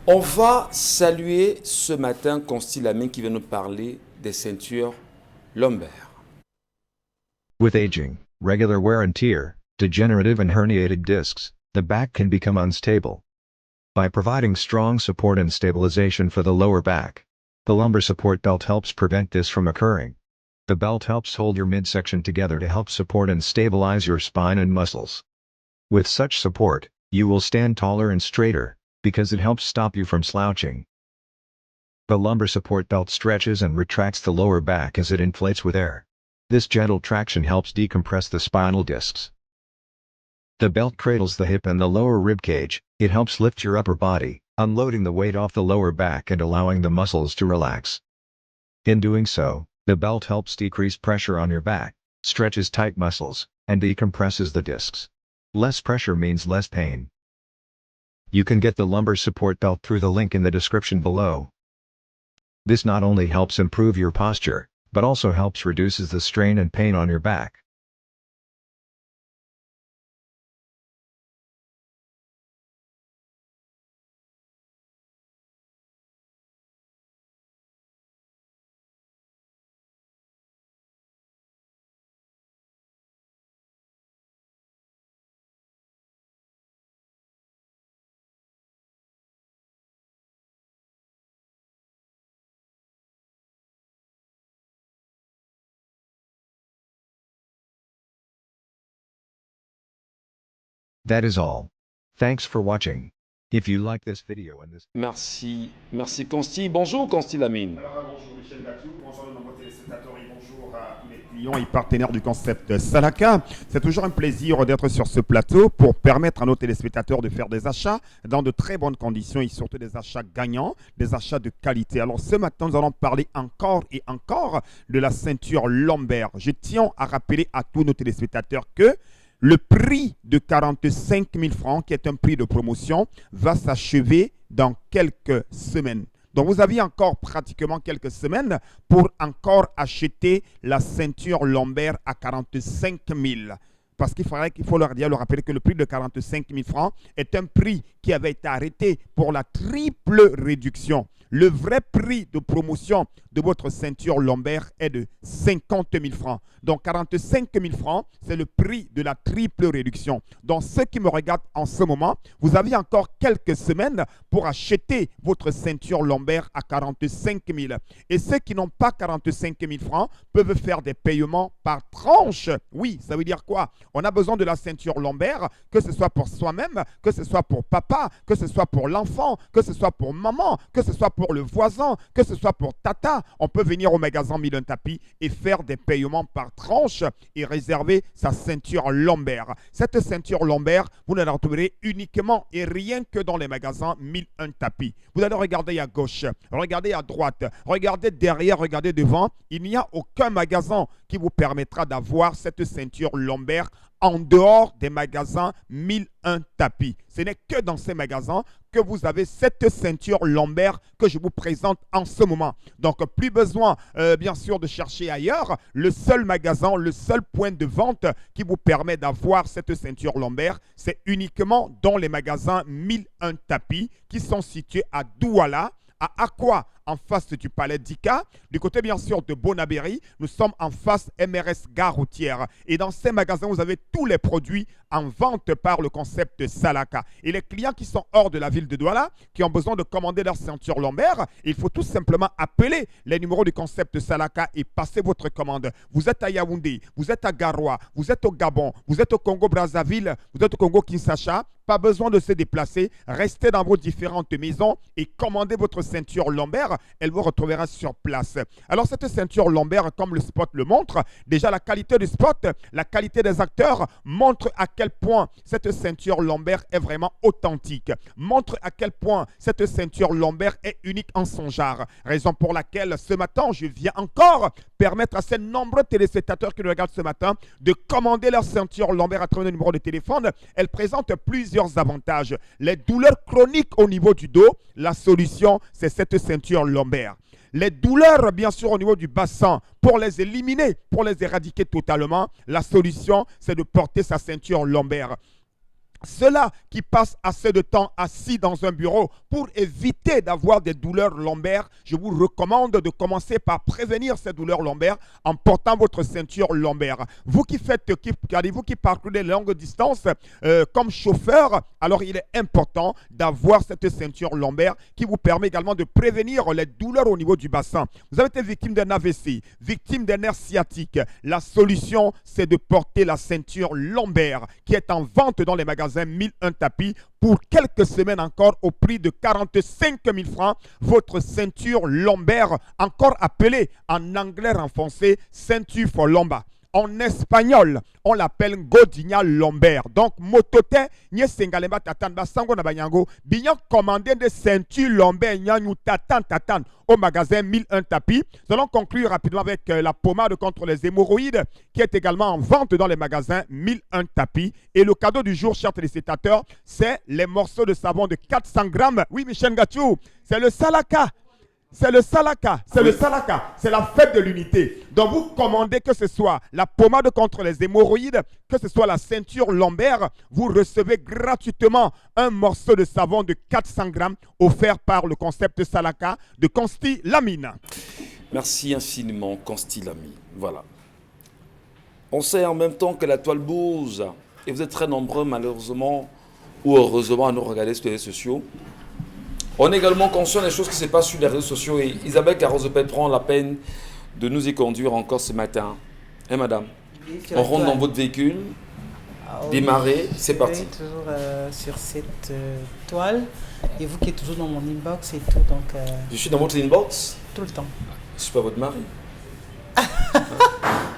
On va saluer ce matin Consti Lamine qui vient nous parler des ceintures lombaires. With aging, regular wear and tear, degenerative and herniated discs, the back can become unstable. By providing strong support and stabilization for the lower back, the lumbar support belt helps prevent this from occurring. The belt helps hold your midsection together to help support and stabilize your spine and muscles. With such support, you will stand taller and straighter, because it helps stop you from slouching. The lumbar support belt stretches and retracts the lower back as it inflates with air. This gentle traction helps decompress the spinal discs. The belt cradles the hip and the lower rib cage. It helps lift your upper body, unloading the weight off the lower back and allowing the muscles to relax. In doing so, the belt helps decrease pressure on your back, stretches tight muscles, and decompresses the discs. Less pressure means less pain. You can get the lumbar support belt through the link in the description below. This not only helps improve your posture, but also helps reduces the strain and pain on your back. That is all. Thanks for watching. If you like this video and this... Merci. Merci Consti. Bonjour Consti Lamine. Alors, bonjour Michel Gatou, bonjour de nombreux téléspectateurs et bonjour à tous les clients et partenaires du concept Salaka. C'est toujours un plaisir d'être sur ce plateau pour permettre à nos téléspectateurs de faire des achats dans de très bonnes conditions et surtout des achats gagnants, des achats de qualité. Alors ce matin, nous allons parler encore et encore de la ceinture lombaire. Je tiens à rappeler à tous nos téléspectateurs que le prix de 45 000 francs, qui est un prix de promotion, va s'achever dans quelques semaines. Donc, vous avez encore pratiquement quelques semaines pour encore acheter la ceinture lombaire à 45 000. Parce qu'il faut leur rappeler que le prix de 45 000 francs est un prix qui avait été arrêté pour la triple réduction. Le vrai prix de promotion de votre ceinture lombaire est de 50 000 francs. Donc 45 000 francs, c'est le prix de la triple réduction. Donc ceux qui me regardent en ce moment, vous avez encore quelques semaines pour acheter votre ceinture lombaire à 45 000. Et ceux qui n'ont pas 45 000 francs peuvent faire des paiements par tranche. Oui, ça veut dire quoi? On a besoin de la ceinture lombaire, que ce soit pour soi-même, que ce soit pour papa, que ce soit pour l'enfant, que ce soit pour maman, que ce soit pour le voisin, que ce soit pour tata. On peut venir au magasin 1001 tapis et faire des paiements par tranche et réserver sa ceinture lombaire. Cette ceinture lombaire, vous ne la retrouverez uniquement et rien que dans les magasins 1001 tapis. Vous allez regarder à gauche, regarder à droite, regarder derrière, regarder devant. Il n'y a aucun magasin qui vous permettra d'avoir cette ceinture lombaire en dehors des magasins 1001 tapis. Ce n'est que dans ces magasins que vous avez cette ceinture lombaire que je vous présente en ce moment. Donc, plus besoin, bien sûr, de chercher ailleurs. Le seul magasin, le seul point de vente qui vous permet d'avoir cette ceinture lombaire, c'est uniquement dans les magasins 1001 tapis qui sont situés à Douala, à Aqua, en face du Palais d'Ika. Du côté, bien sûr, de Bonabéry, nous sommes en face MRS Gare Routière. Et dans ces magasins, vous avez tous les produits en vente par le concept Salaka. Et les clients qui sont hors de la ville de Douala, qui ont besoin de commander leur ceinture lombaire, il faut tout simplement appeler les numéros du concept Salaka et passer votre commande. Vous êtes à Yaoundé, vous êtes à Garoua, vous êtes au Gabon, vous êtes au Congo-Brazzaville, vous êtes au Congo-Kinshasa. Pas besoin de se déplacer. Restez dans vos différentes maisons et commandez votre ceinture lombaire. Elle vous retrouvera sur place. Alors, cette ceinture lombaire, comme le spot le montre, déjà la qualité du spot, la qualité des acteurs montre à quel point cette ceinture lombaire est vraiment authentique. Montre à quel point cette ceinture lombaire est unique en son genre. Raison pour laquelle ce matin, je viens encore permettre à ces nombreux téléspectateurs qui nous regardent ce matin de commander leur ceinture lombaire à travers le numéro de téléphone. Elle présente plusieurs avantages. Les douleurs chroniques au niveau du dos, la solution, c'est cette ceinture lombaire. Les douleurs, bien sûr, au niveau du bassin, pour les éliminer, pour les éradiquer totalement, la solution, c'est de porter sa ceinture lombaire. Ceux-là qui passent assez de temps assis dans un bureau pour éviter d'avoir des douleurs lombaires, je vous recommande de commencer par prévenir ces douleurs lombaires en portant votre ceinture lombaire. Vous qui parcourez des longues distances comme chauffeur, alors il est important d'avoir cette ceinture lombaire qui vous permet également de prévenir les douleurs au niveau du bassin. Vous avez été victime d'un AVC, victime d'un nerf sciatique. La solution, c'est de porter la ceinture lombaire qui est en vente dans les magasins 1001 tapis pour quelques semaines encore au prix de 45 000 francs. Votre ceinture lombaire, encore appelée en anglais renfoncé ceinture for lomba. En espagnol, on l'appelle Godinia lombaire. Donc, motote, nye sengalemba tatan, basango na banyango, bignon commandé de ceinture lombaire, nyanyu tatan, au magasin 1001 tapis. Nous allons conclure rapidement avec la pommade contre les hémorroïdes, qui est également en vente dans les magasins 1001 tapis. Et le cadeau du jour, chers téléspectateurs, c'est les morceaux de savon de 400 grammes. Oui, Michel Gatou, c'est le Salaka. C'est le Salaka, c'est la fête de l'unité. Donc vous commandez que ce soit la pommade contre les hémorroïdes, que ce soit la ceinture lombaire, vous recevez gratuitement un morceau de savon de 400 grammes offert par le concept Salaka de Consti Lamine. Merci infiniment Consti Lamine. Voilà. On sait en même temps que la toile bouge et vous êtes très nombreux malheureusement ou heureusement à nous regarder sur les réseaux sociaux. On est également conscient des choses qui se passent sur les réseaux sociaux et Isabelle Carrozepet prend la peine de nous y conduire encore ce matin. Hein, madame? On rentre dans votre véhicule. démarrer. C'est parti. Toujours sur cette toile. Et vous qui êtes toujours dans mon inbox et tout, donc... Je suis dans votre inbox. Tout le temps. Je suis pas votre mari.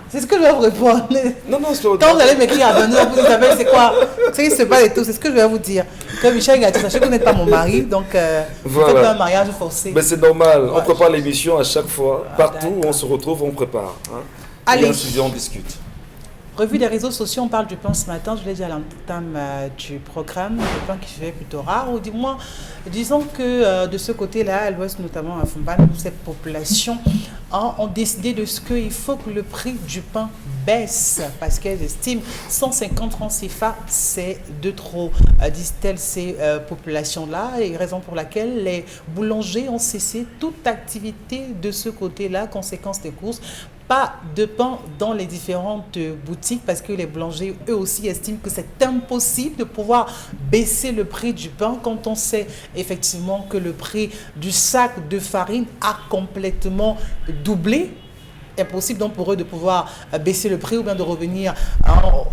C'est ce que je vais vous répondre. Non, c'est pas votre Quand mari. vous allez m'écrire à 22h, vous savez c'est quoi? Ce qui se passe et tout, c'est ce que je vais vous dire. Que Michel Gatti, sachez que vous n'êtes pas mon mari, donc vous faites pas un mariage forcé. Mais c'est normal, on Ouais. prépare l'émission à chaque fois. Partout où d'accord. on se retrouve, on prépare. Hein. Allez. Il y a un sujet, on discute. Revue des réseaux sociaux, on parle du plan ce matin, je l'ai dit à l'entame du programme, le plan qui se fait plutôt rare, ou du moins, disons que de ce côté-là, à l'ouest, notamment à Fumban, où cette population ont décidé de ce qu'il faut que le prix du pain baisse, parce qu'elles estiment 150 francs CFA, c'est de trop, disent-elles ces populations-là, et raison pour laquelle les boulangers ont cessé toute activité de ce côté-là, conséquence des courses. Pas de pain dans les différentes boutiques parce que les boulangers, eux aussi, estiment que c'est impossible de pouvoir baisser le prix du pain quand on sait effectivement que le prix du sac de farine a complètement doublé. Impossible donc pour eux de pouvoir baisser le prix ou bien de revenir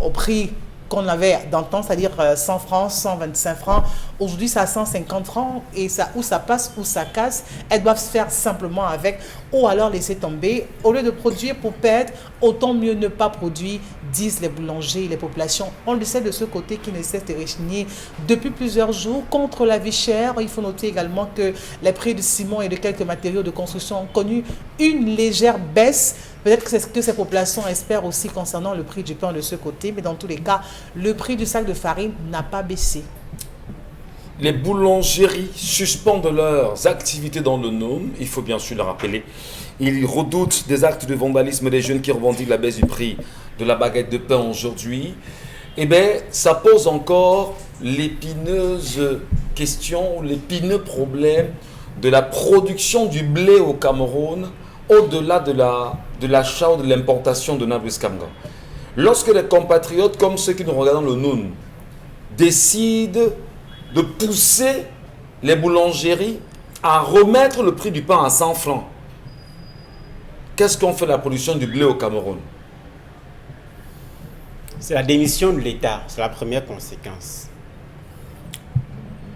au prix qu'on avait dans le temps, c'est-à-dire 100 francs, 125 francs. Aujourd'hui, c'est à 150 francs et ça, ou ça passe ou ça casse. Elles doivent se faire simplement avec ou alors laisser tomber. Au lieu de produire pour perdre, autant mieux ne pas produire, disent les boulangers et les populations. On le sait de ce côté qui ne cesse de rechigner depuis plusieurs jours contre la vie chère. Il faut noter également que les prix du ciment et de quelques matériaux de construction ont connu une légère baisse. Peut-être que c'est ce que ces populations espèrent aussi concernant le prix du pain de ce côté, mais dans tous les cas, le prix du sac de farine n'a pas baissé. Les boulangeries suspendent leurs activités dans le Nome, il faut bien sûr le rappeler. Ils redoutent des actes de vandalisme des jeunes qui revendiquent la baisse du prix de la baguette de pain aujourd'hui. Eh bien, ça pose encore l'épineuse question, l'épineux problème de la production du blé au Cameroun, au-delà de l'achat ou de l'importation de Nabriskamga. Lorsque les compatriotes, comme ceux qui nous regardent dans le Noun, décident de pousser les boulangeries à remettre le prix du pain à 100 francs, qu'est-ce qu'on fait de la production du blé au Cameroun? C'est la démission de l'État, c'est la première conséquence.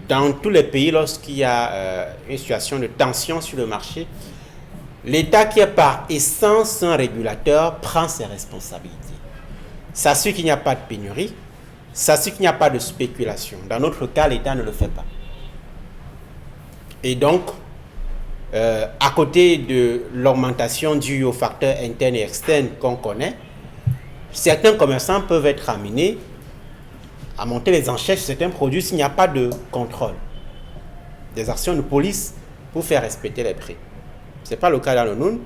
Dans tous les pays, lorsqu'il y a une situation de tension sur le marché, l'État qui est par essence un régulateur prend ses responsabilités. S'assure qu'il n'y a pas de pénurie, s'assure qu'il n'y a pas de spéculation. Dans notre cas, l'État ne le fait pas. Et donc, à côté de l'augmentation due aux facteurs internes et externes qu'on connaît, certains commerçants peuvent être amenés à monter les enchères sur certains produits s'il n'y a pas de contrôle. Des actions de police pour faire respecter les prix. Ce n'est pas le cas dans le Noun.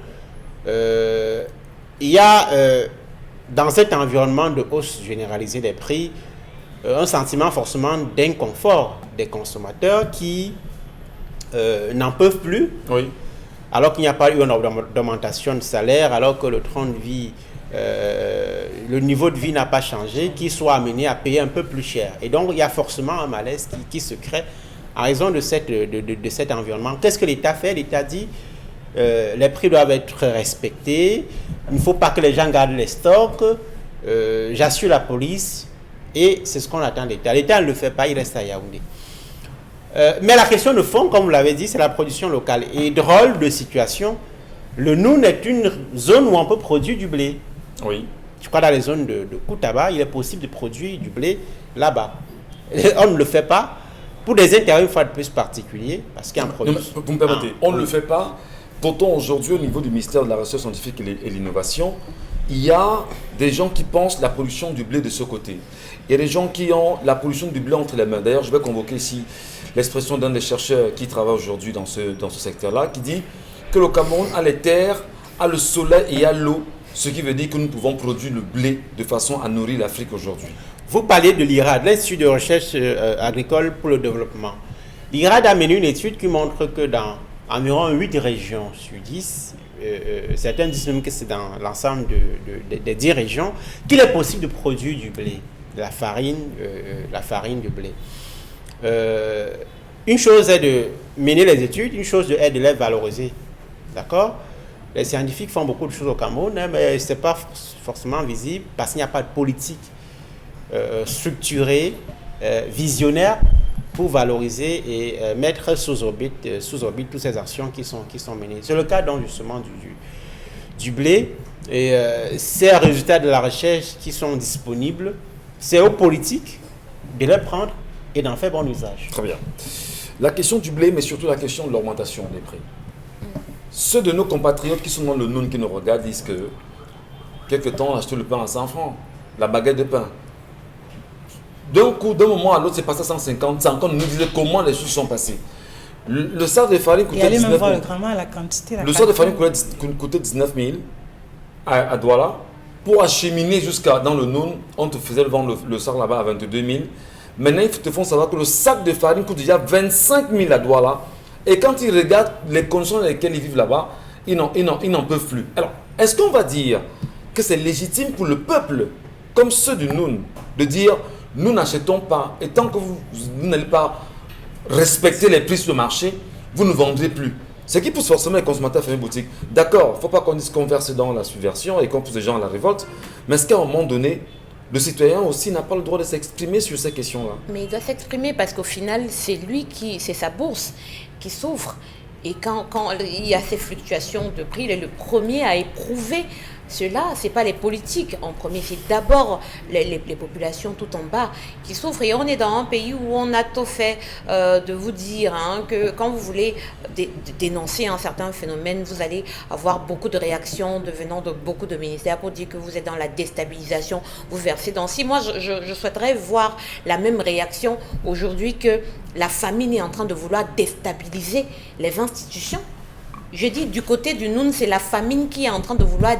Il y a, dans cet environnement de hausse généralisée des prix, un sentiment forcément d'inconfort des consommateurs qui n'en peuvent plus, Oui. alors qu'il n'y a pas eu une augmentation de salaire, alors que le train de vie, le niveau de vie n'a pas changé, qu'ils soient amenés à payer un peu plus cher. Et donc, il y a forcément un malaise qui se crée en raison de cet environnement. Qu'est-ce que l'État fait? L'État dit les prix doivent être respectés, il ne faut pas que les gens gardent les stocks, j'assure la police, et c'est ce qu'on attend de l'État. L'État ne le fait pas, il reste à Yaoundé. Mais la question de fond, comme vous l'avez dit, c'est la production locale. Et drôle de situation, le Noun est une zone où on peut produire du blé. Oui. Je crois dans les zones de Koutaba, il est possible de produire du blé là-bas. On ne le fait pas pour des intérêts une fois de plus particuliers, parce qu'il y a un produit. Vous me permettez, on ne le fait pas. Pourtant, aujourd'hui, au niveau du ministère de la Recherche scientifique et l'innovation, il y a des gens qui pensent la production du blé de ce côté. Il y a des gens qui ont la production du blé entre les mains. D'ailleurs, je vais convoquer ici l'expression d'un des chercheurs qui travaille aujourd'hui dans ce secteur-là, qui dit que le Cameroun a les terres, a le soleil et a l'eau, ce qui veut dire que nous pouvons produire le blé de façon à nourrir l'Afrique aujourd'hui. Vous parlez de l'IRAD, l'Institut de recherche agricole pour le développement. L'IRAD a mené une étude qui montre que dans environ 8 régions sur 10, certains disent même que c'est dans l'ensemble des 10 régions qu'il est possible de produire du blé, de la farine de blé. Une chose est de mener les études, une chose est de les valoriser. D'accord? Les scientifiques font beaucoup de choses au Cameroun, hein, mais ce n'est pas forcément visible parce qu'il n'y a pas de politique structuré, visionnaire pour valoriser et mettre sous orbite toutes ces actions qui sont menées. C'est le cas donc justement du blé et ces résultats de la recherche qui sont disponibles, c'est aux politiques de les prendre et d'en faire bon usage. Très bien. La question du blé, mais surtout la question de l'augmentation des prix. Ceux de nos compatriotes qui sont dans le Noun qui nous regardent disent que quelque temps on achetait le pain à 100 francs, la baguette de pain. D'un moment à l'autre, c'est passé à 150. Ça encore nous disait comment les choses sont passées. Le sac de farine coûtait 19 000. Le sac de farine coûtait 19 000 à Douala. Pour acheminer jusqu'à dans le Noun, on te faisait vendre le sac là-bas à 22 000. Maintenant, ils te font savoir que le sac de farine coûte déjà 25 000 à Douala. Et quand ils regardent les conditions dans lesquelles ils vivent là-bas, ils n'en peuvent plus. Alors, est-ce qu'on va dire que c'est légitime pour le peuple, comme ceux du Noun, de dire nous n'achetons pas, et tant que vous n'allez pas respecter les prix sur le marché, vous ne vendrez plus. Ce qui pousse forcément les consommateurs à faire une boutique. D'accord, il ne faut pas qu'on dise qu'on verse dans la subversion et qu'on pousse les gens à la révolte, mais est-ce qu'à un moment donné, le citoyen aussi n'a pas le droit de s'exprimer sur ces questions-là? Mais il doit s'exprimer parce qu'au final, c'est sa bourse qui souffre. Et quand il y a ces fluctuations de prix, il est le premier à éprouver cela. Ce n'est pas les politiques en premier, c'est d'abord les populations tout en bas qui souffrent. Et on est dans un pays où on a tout fait de vous dire que quand vous voulez dénoncer un certain phénomène, vous allez avoir beaucoup de réactions venant de beaucoup de ministères pour dire que vous êtes dans la déstabilisation, vous versez dans... Si moi, je souhaiterais voir la même réaction aujourd'hui que la famine est en train de vouloir déstabiliser les institutions. Je dis du côté du Noun, c'est la famine qui est en train de vouloir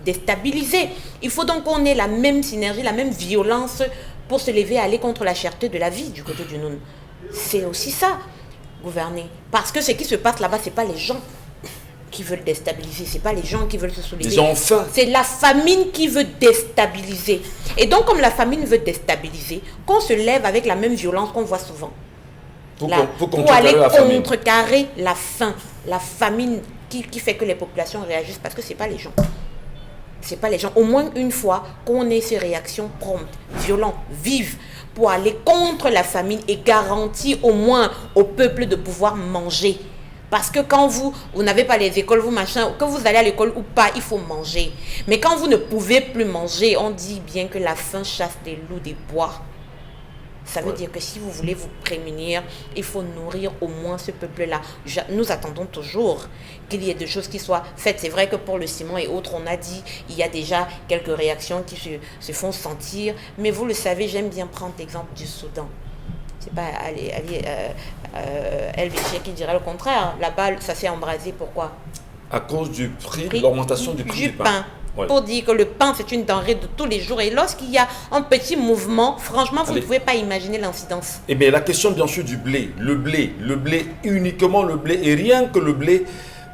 déstabiliser. Il faut donc qu'on ait la même synergie, la même violence pour se lever à aller contre la cherté de la vie du côté du Noun. C'est aussi ça, gouverner. Parce que ce qui se passe là-bas, ce n'est pas les gens qui veulent déstabiliser, ce n'est pas les gens qui veulent se soulever. Ils ont faim. C'est la famine qui veut déstabiliser. Et donc, comme la famine veut déstabiliser, qu'on se lève avec la même violence qu'on voit souvent. Pour aller contrecarrer la faim, la famine qui fait que les populations réagissent, parce que ce n'est pas les gens. C'est pas les gens. Au moins une fois qu'on ait ces réactions promptes, violentes, vives, pour aller contre la famine et garantir au moins au peuple de pouvoir manger. Parce que quand vous n'avez pas les écoles, que vous allez à l'école ou pas, il faut manger. Mais quand vous ne pouvez plus manger, on dit bien que la faim chasse des loups des bois. Ça veut dire que si vous voulez vous prémunir, il faut nourrir au moins ce peuple-là. Nous attendons toujours qu'il y ait des choses qui soient faites. C'est vrai que pour le ciment et autres, on a dit, il y a déjà quelques réactions qui se font sentir. Mais vous le savez, j'aime bien prendre l'exemple du Soudan. C'est pas El Béchir qui dirait le contraire. Là-bas, ça s'est embrasé. Pourquoi? À cause du prix, de l'augmentation du prix du pain. Ouais. Pour dire que le pain, c'est une denrée de tous les jours. Et lorsqu'il y a un petit mouvement, franchement, vous ne pouvez pas imaginer l'incidence. Eh bien, la question, bien sûr, du blé. Le blé, uniquement le blé. Et rien que le blé,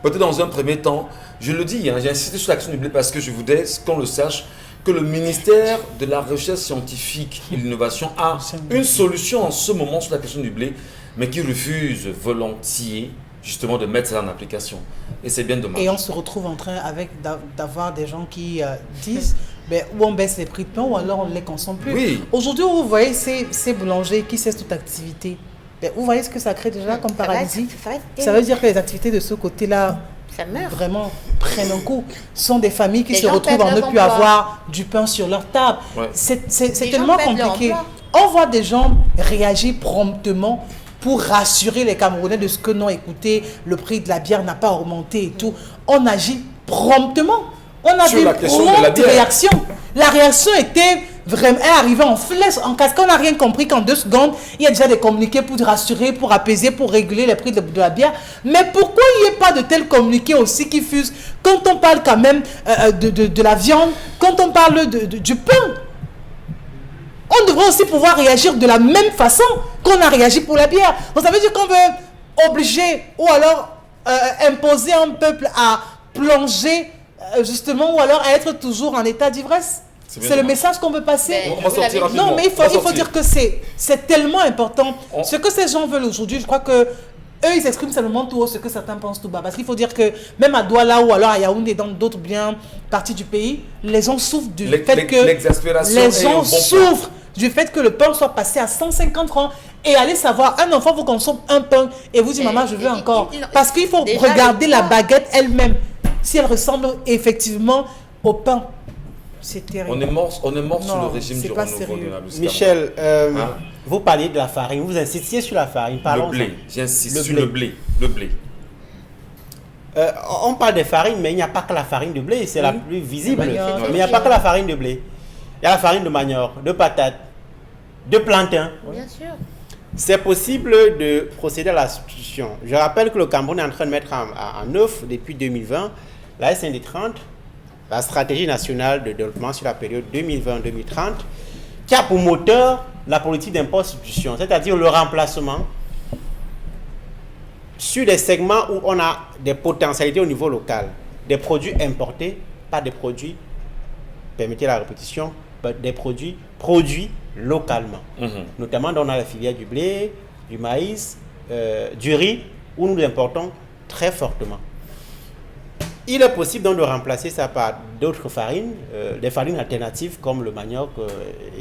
peut-être dans un premier temps, je le dis, j'ai insisté sur la question du blé parce que je voudrais qu'on le sache, que le ministère de la Recherche scientifique et de l'Innovation a une solution en ce moment sur la question du blé, mais qui refuse volontiers justement de mettre ça en application. Et c'est bien dommage. Et on se retrouve en train d'avoir des gens qui disent ou on baisse les prix de pain ou alors on ne les consomme plus. Oui. Aujourd'hui, vous voyez ces boulangers qui cessent toute activité. Vous voyez ce que ça crée déjà comme paralysie. Ça veut dire que les activités de ce côté-là vraiment prennent un coup. Ce sont des familles qui se retrouvent à ne plus avoir du pain sur leur table. Ouais. C'est tellement compliqué. On voit des gens réagir promptement pour rassurer les Camerounais de ce que non, écoutez, le prix de la bière n'a pas augmenté et tout. On agit promptement. On a vu une prompte réaction. La réaction était vraiment arrivée en flèche, en cascade. On n'a rien compris qu'en 2 secondes, il y a déjà des communiqués pour rassurer, pour apaiser, pour réguler les prix de la bière. Mais pourquoi il n'y a pas de tels communiqués aussi qui fusent quand on parle quand même de la viande, quand on parle du pain? On devrait aussi pouvoir réagir de la même façon qu'on a réagi pour la bière. Donc ça veut dire qu'on veut obliger ou alors imposer un peuple à plonger justement ou alors à être toujours en état d'ivresse. C'est le message qu'on veut passer. On va sortir rapidement. Non, mais il faut dire que c'est tellement important. Ce que ces gens veulent aujourd'hui, je crois que Eux, ils s'expriment seulement tout haut ce que certains pensent tout bas. Parce qu'il faut dire que même à Douala ou alors à Yaoundé, dans d'autres bien parties du pays, les gens souffrent du fait que du fait que le pain soit passé à 150 francs. Et allez savoir, un enfant vous consomme un pain et vous dit maman je veux encore. Parce qu'il faut regarder la baguette elle-même. Si elle ressemble effectivement au pain. C'est terrible. On est mort sous le régime du renouveau de la Buscama. Michel, vous parliez de la farine, vous insistiez sur la farine. Le blé, j'insiste sur le blé. On parle de farine, mais il n'y a pas que la farine de blé, c'est la plus visible. Mais il n'y a pas que la farine de blé. Il y a la farine de manioc, de patate, de plantain. Bien sûr. C'est possible de procéder à la substitution. Je rappelle que le Cameroun est en train de mettre en œuvre depuis 2020 la SND 30, la stratégie nationale de développement sur la période 2020-2030, qui a pour moteur la politique d'import-substitution, c'est-à-dire le remplacement sur des segments où on a des potentialités au niveau local, des produits importés, pas des produits, permettez la répétition, des produits localement. Notamment, on a la filière du blé, du maïs, du riz, où nous importons très fortement. Il est possible donc de remplacer ça par d'autres farines, des farines alternatives comme le manioc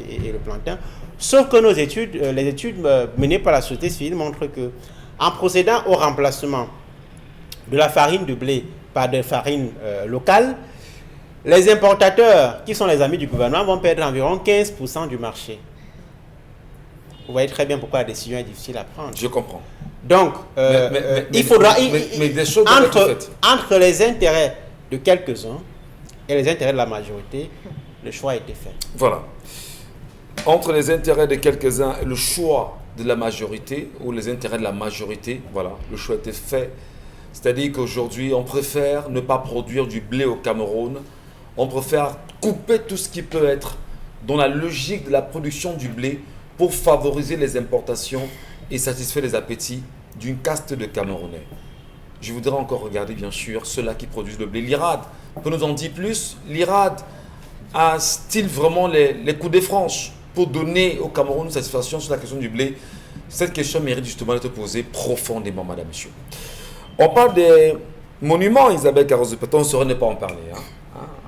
et le plantain. Sauf que les études menées par la société civile montrent que en procédant au remplacement de la farine de blé par des farines locales, les importateurs, qui sont les amis du gouvernement, vont perdre environ 15% du marché. Vous voyez très bien pourquoi la décision est difficile à prendre. Je comprends. Donc, il faudra... Mais des choses entre les intérêts de quelques-uns et les intérêts de la majorité, le choix a été fait. Voilà. Entre les intérêts de quelques-uns et le choix de la majorité, ou les intérêts de la majorité, voilà, le choix a été fait. C'est-à-dire qu'aujourd'hui, on préfère ne pas produire du blé au Cameroun. On préfère couper tout ce qui peut être dans la logique de la production du blé pour favoriser les importations et satisfaire les appétits d'une caste de Camerounais. Je voudrais encore regarder, bien sûr, ceux-là qui produisent le blé. L'IRAD peut nous en dire plus. L'IRAD a-t-il vraiment les coups des franches pour donner au Cameroun une satisfaction sur la question du blé? Cette question mérite justement d'être posée profondément, madame, monsieur. On parle des monuments, Isabelle Carrozepet, on ne saurait ne pas en parler.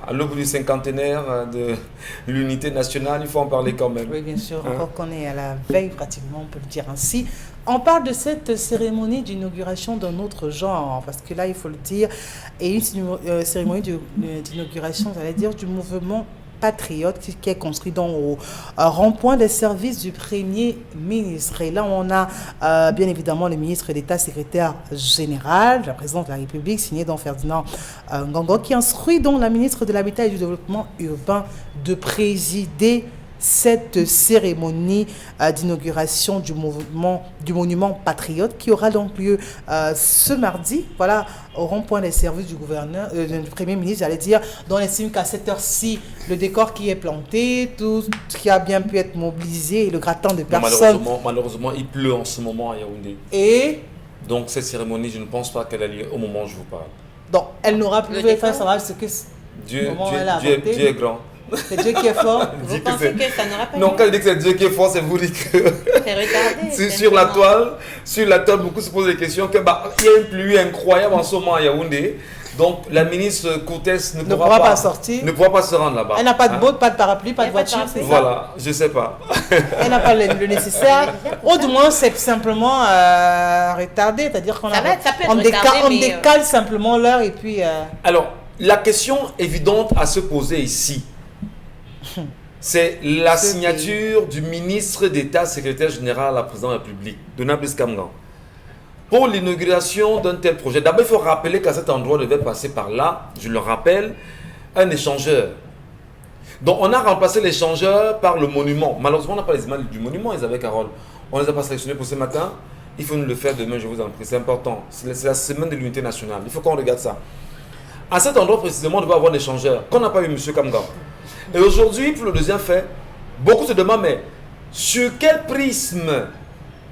À l'aube du cinquantenaire de l'unité nationale, il faut en parler quand même. Oui, bien sûr, encore qu'on est à la veille pratiquement, on peut le dire ainsi. On parle de cette cérémonie d'inauguration d'un autre genre, parce que là, il faut le dire, et une cérémonie d'inauguration, j'allais dire, du mouvement patriote qui est construit donc au rond-point des services du Premier ministre. Et là, on a bien évidemment le ministre d'État, secrétaire général, la présidente de la République, signé donc Ferdinand Ngongo, qui instruit donc la ministre de l'Habitat et du Développement urbain de présider cette cérémonie d'inauguration du monument patriote qui aura donc lieu ce mardi, voilà, au rond-point des services du du Premier ministre, j'allais dire, dont on estime qu'à cette heure-ci, le décor qui est planté, tout ce qui a bien pu être mobilisé, et le gratin de personnes. Malheureusement, il pleut en ce moment à Yaoundé. Et donc cette cérémonie, je ne pense pas qu'elle a lieu au moment où je vous parle. Donc, elle n'aura plus de faire savoir ce que Dieu est grand. C'est Dieu qui est fort. Vous pensez que ça n'aura pas lieu? Non, quand je dis que c'est Dieu qui est fort, c'est vous dire que c'est retardé. sur la toile, beaucoup se posent des questions que il y a une pluie incroyable en ce moment à Yaoundé. Donc la ministre Coutès ne pourra pas sortir. Ne pourra pas se rendre là-bas. Elle n'a pas de boat, pas de parapluie, pas de voiture, c'est ça? Voilà, je sais pas. Elle n'a pas le nécessaire. Ou du moins, c'est simplement retardé. C'est-à-dire qu'on décale simplement l'heure et puis... Alors, la question évidente à se poser ici, c'est la signature du ministre d'État, secrétaire général à la présidence de la République, Donald Buscama, pour l'inauguration d'un tel projet. D'abord, il faut rappeler qu'à cet endroit devait passer par là, je le rappelle, un échangeur. Donc, on a remplacé l'échangeur par le monument. Malheureusement, on n'a pas les images du monument, Isabelle Carole. On ne les a pas sélectionnés pour ce matin. Il faut nous le faire demain, je vous en prie. C'est important. C'est la semaine de l'unité nationale. Il faut qu'on regarde ça. À cet endroit précisément, on devait avoir un échangeur qu'on n'a pas eu, M. Kamga. Et aujourd'hui, pour le deuxième fait, beaucoup se demandent, mais sur quel prisme,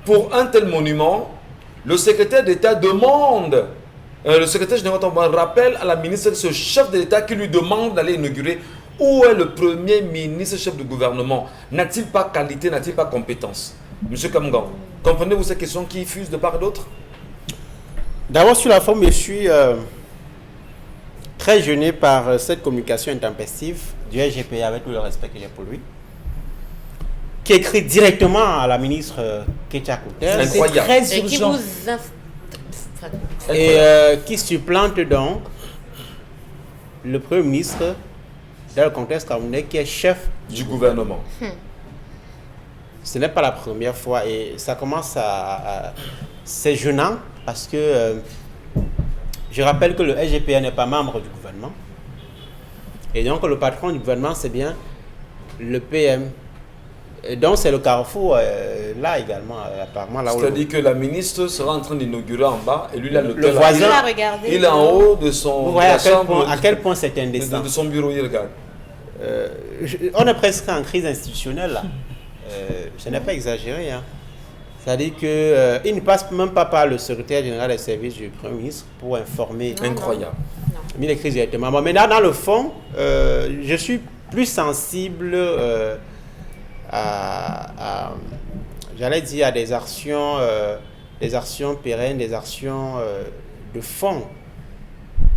pour un tel monument, le secrétaire d'État demande, le secrétaire général rappelle à la ministre, ce chef de l'État qui lui demande d'aller inaugurer, où est le premier ministre chef de gouvernement? N'a-t-il pas qualité, n'a-t-il pas compétence? M. Kamga, comprenez-vous ces questions qui fusent de part et d'autre? D'abord, sur la forme, je suis très gêné par cette communication intempestive du SGP, avec tout le respect que j'ai pour lui, qui écrit directement à la ministre Ketia Coutel. C'est très Et qui urgent. vous... Et qui supplante donc le Premier ministre dans le contexte camerounais, qui est chef. Du gouvernement. Ce n'est pas la première fois et ça commence c'est gênant parce que je rappelle que le SGPN n'est pas membre du gouvernement et donc le patron du gouvernement c'est bien le PM. Et donc c'est le carrefour là également apparemment là où C'est-à-dire que la ministre sera en train d'inaugurer en bas et lui là, le l'hôtel, voisin- Il a regardé. il est en haut de son vous voyez de la chambre, à quel point c'est indécent. de son bureau, il regarde. On est presque en crise institutionnelle là. Ce n'est pas exagéré. Hein. C'est-à-dire qu'il ne passe même pas par le secrétaire général des services du Premier ministre pour informer. Incroyable. Il écrit directement. Bon, maintenant, dans le fond, je suis plus sensible j'allais dire, à des actions pérennes, des actions de fond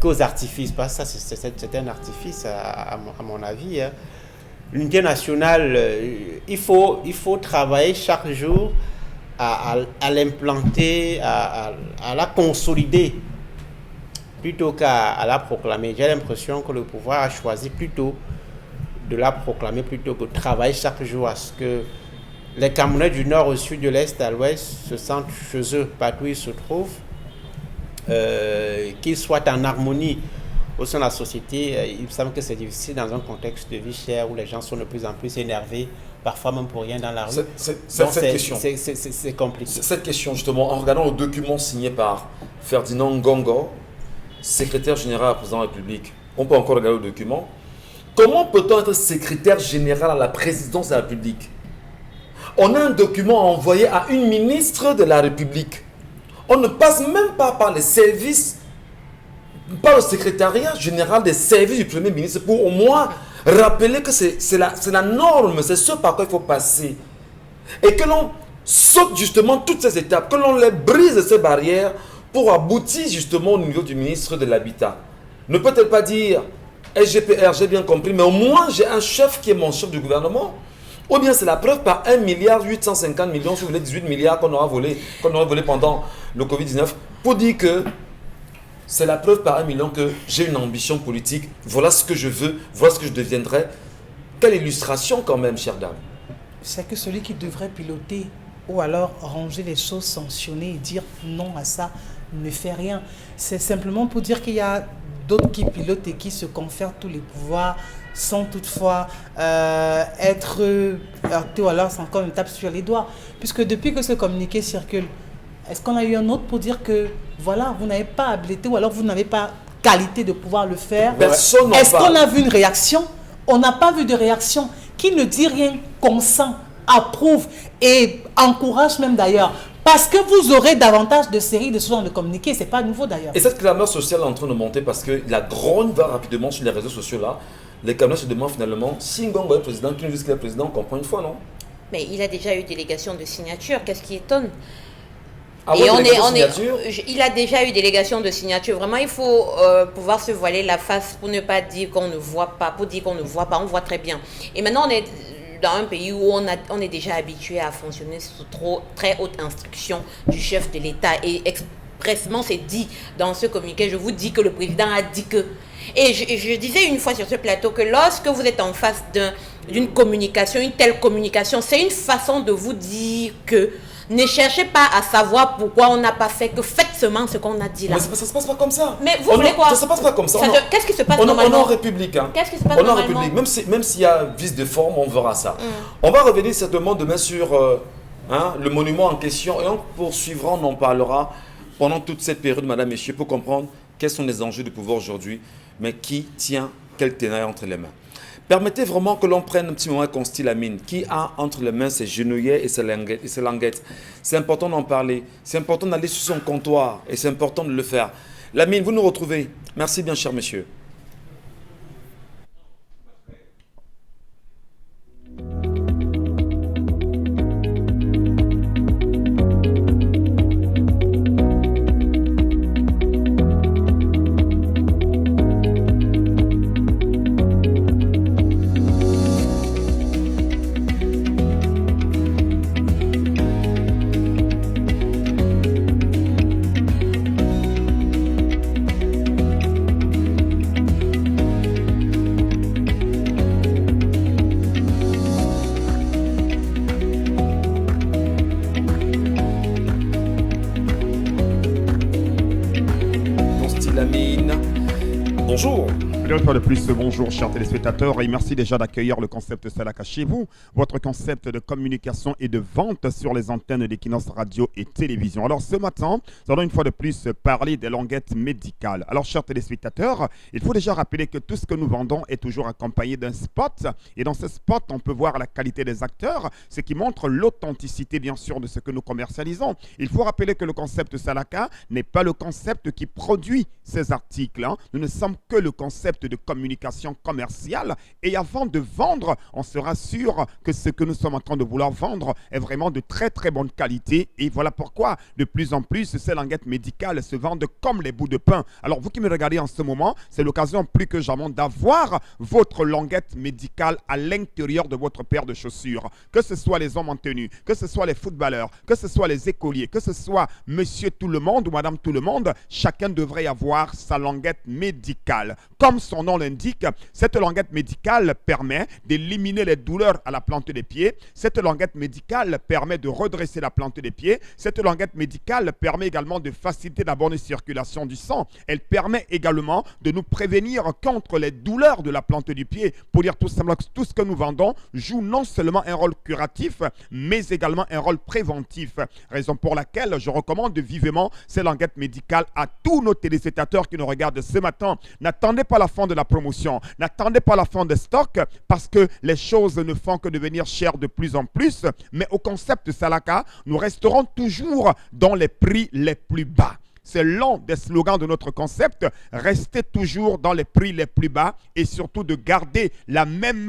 qu'aux artifices. Parce que ça, c'est un artifice, à mon avis. Hein. L'unité nationale, il faut travailler chaque jour à l'implanter, à la consolider, plutôt qu'à la proclamer. J'ai l'impression que le pouvoir a choisi plutôt de la proclamer, plutôt que de travailler chaque jour à ce que les Camerounais du nord au sud, de l'est à l'ouest, se sentent chez eux, partout où ils se trouvent, qu'ils soient en harmonie au sein de la société. Il me semble que c'est difficile dans un contexte de vie chère où les gens sont de plus en plus énervés, parfois même pour rien dans la rue. C'est compliqué. Cette question, justement, en regardant le document signé par Ferdinand Ngongo, secrétaire général à la présidence de la République, on peut encore regarder le document. Comment peut-on être secrétaire général à la présidence de la République? On a un document envoyé à une ministre de la République. On ne passe même pas par les services, par le secrétariat général des services du Premier ministre pour au moins rappeler que c'est la norme, c'est ce par quoi il faut passer. Et que l'on saute justement toutes ces étapes, que l'on les brise ces barrières pour aboutir justement au niveau du ministre de l'Habitat. Ne peut-elle pas dire SGPR, j'ai bien compris, mais au moins j'ai un chef qui est mon chef du gouvernement? Ou bien c'est la preuve par 1,850 milliard sur les 18 milliards qu'on aura volé pendant le Covid-19 pour dire que c'est la preuve par 1 million que j'ai une ambition politique, voilà ce que je veux, voilà ce que je deviendrai. Quelle illustration quand même, chère dame. C'est que celui qui devrait piloter ou alors ranger les choses, sanctionner et dire non à ça, ne fait rien. C'est simplement pour dire qu'il y a d'autres qui pilotent et qui se confèrent tous les pouvoirs sans toutefois être heurtés ou alors c'est encore une tape sur les doigts. Puisque depuis que ce communiqué circule, est-ce qu'on a eu un autre pour dire que voilà, vous n'avez pas habilité ou alors vous n'avez pas qualité de pouvoir le faire? Personne n'en Est-ce parle. qu'on a vu une réaction? On n'a pas vu de réaction. Qui ne dit rien consent, approuve et encourage même d'ailleurs. Parce que vous aurez davantage de séries de ce genre de communiqués. Ce n'est pas nouveau d'ailleurs. Et cette clameur sociale est en train de monter parce que la grogne va rapidement sur les réseaux sociaux là. Les Camerounais se demandent finalement si Ngongo est président, qui nous dit qu'il est président, on comprend une fois, non? Mais il a déjà eu délégation de signature, qu'est-ce qui étonne? Ah ouais, Il a déjà eu délégation de signature. Vraiment, il faut pouvoir se voiler la face pour ne pas dire qu'on ne voit pas, pour dire qu'on ne voit pas, on voit très bien. Et maintenant, on est dans un pays où on est déjà habitué à fonctionner sous très haute instruction du chef de l'État. Et expressement, c'est dit dans ce communiqué, je vous dis que le président a dit que... Et je disais une fois sur ce plateau que lorsque vous êtes en face d'une communication, une telle communication, c'est une façon de vous dire que ne cherchez pas à savoir pourquoi on n'a pas fait, que faites seulement ce qu'on a dit là. Mais ça se passe pas comme ça. Mais vous voulez quoi? Ça se passe pas comme ça. Qu'est-ce qui se passe On est normalement? en République. Hein. Qu'est-ce qui se passe on est en normalement? République. Même s'il y a vice de forme, on verra ça. On va revenir certainement demain sur le monument en question et on poursuivra, on en parlera pendant toute cette période, madame, messieurs, pour comprendre quels sont les enjeux de pouvoir aujourd'hui, mais qui tient quel tenaille entre les mains. Permettez vraiment que l'on prenne un petit moment et qu'on style la mine. Qui a entre les mains ses genouillères et ses languettes? C'est important d'en parler. C'est important d'aller sur son comptoir et c'est important de le faire. La mine, vous nous retrouvez. Merci bien, cher monsieur. une fois de plus, bonjour chers téléspectateurs et merci déjà d'accueillir le concept Salaka chez vous, votre concept de communication et de vente sur les antennes d'Equinox Radio et Télévision. Alors ce matin, nous allons une fois de plus parler des languettes médicales. Alors chers téléspectateurs, il faut déjà rappeler que tout ce que nous vendons est toujours accompagné d'un spot et dans ce spot, on peut voir la qualité des acteurs, ce qui montre l'authenticité bien sûr de ce que nous commercialisons. Il faut rappeler que le concept Salaka n'est pas le concept qui produit ces articles. Nous ne sommes que le concept de communication commerciale et avant de vendre, on sera sûr que ce que nous sommes en train de vouloir vendre est vraiment de très très bonne qualité et voilà pourquoi de plus en plus ces languettes médicales se vendent comme les bouts de pain. Alors vous qui me regardez en ce moment, c'est l'occasion plus que jamais d'avoir votre languette médicale à l'intérieur de votre paire de chaussures. Que ce soit les hommes en tenue, que ce soit les footballeurs, que ce soit les écoliers, que ce soit monsieur tout le monde ou madame tout le monde, chacun devrait avoir sa languette médicale. Comme son nom l'indique, cette languette médicale permet d'éliminer les douleurs à la plante des pieds. Cette languette médicale permet de redresser la plante des pieds. Cette languette médicale permet également de faciliter la bonne circulation du sang. Elle permet également de nous prévenir contre les douleurs de la plante du pied. Pour dire tout simplement que tout ce que nous vendons joue non seulement un rôle curatif, mais également un rôle préventif. Raison pour laquelle je recommande vivement ces languettes médicales à tous nos téléspectateurs qui nous regardent ce matin. N'attendez pas la fin de la promotion, n'attendez pas la fin des stocks parce que les choses ne font que devenir chères de plus en plus. Mais au concept Salaka, nous resterons toujours dans les prix les plus bas. C'est l'un des slogans de notre concept, restez toujours dans les prix les plus bas et surtout de garder la même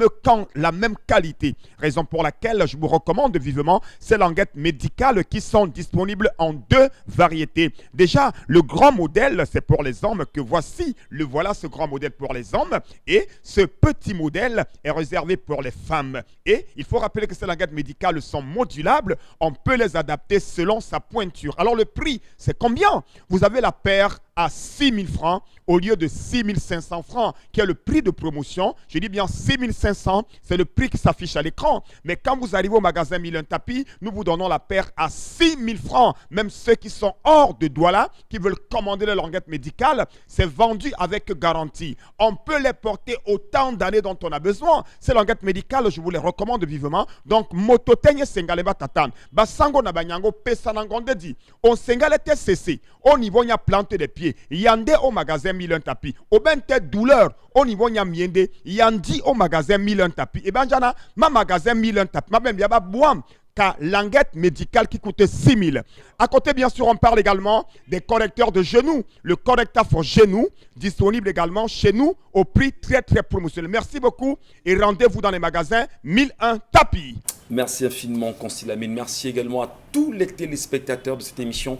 qualité. Raison pour laquelle je vous recommande vivement ces languettes médicales qui sont disponibles en deux variétés. Déjà, le grand modèle, c'est pour les hommes que voici. Voilà ce grand modèle pour les hommes et ce petit modèle est réservé pour les femmes. Et il faut rappeler que ces languettes médicales sont modulables, on peut les adapter selon sa pointure. Alors le prix, c'est combien ? Vous avez la paire à 6 000 francs au lieu de 6 500 francs, qui est le prix de promotion. Je dis bien 6 500, c'est le prix qui s'affiche à l'écran. Mais quand vous arrivez au magasin Mille un Tapis, nous vous donnons la paire à 6 000 francs. Même ceux qui sont hors de Douala, qui veulent commander les languettes médicales, c'est vendu avec garantie. On peut les porter autant d'années dont on a besoin. Ces languettes médicales, je vous les recommande vivement. Donc, mototenye sengaleba tatan. Basango na banyango pesanangonde di. On sengalete cessé. Au niveau, il y a planté des pieds. Yande au magasin Mille un Tapis. Au ben tête douleur. Au niveau, il y a miende. Yandi au magasin Mille un Tapis. Et ben, jana, ma magasin Mille un Tapis. Ma ben, yaba boam. Ta languette médicale qui coûte 6 000. À côté, bien sûr, on parle également des correcteurs de genoux. Le correcteur pour genoux, disponible également chez nous au prix très, très promotionnel. Merci beaucoup et rendez-vous dans les magasins Mille un Tapis. Merci infiniment, Consil Lamine. Merci également à tous les téléspectateurs de cette émission.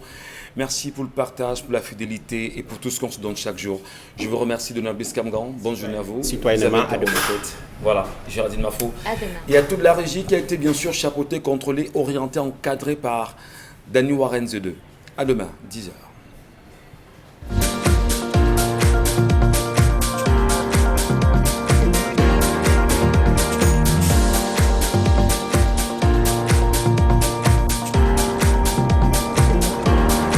Merci pour le partage, pour la fidélité et pour tout ce qu'on se donne chaque jour. Je vous remercie de Nabis Kamgan. Bonne journée à vous. Citoyennement, à demain. Voilà, Géraldine Mafo. À demain. Et à toute la régie qui a été bien sûr chapeautée, contrôlée, orientée, encadrée par Danny Warren The 2. À demain, 10h.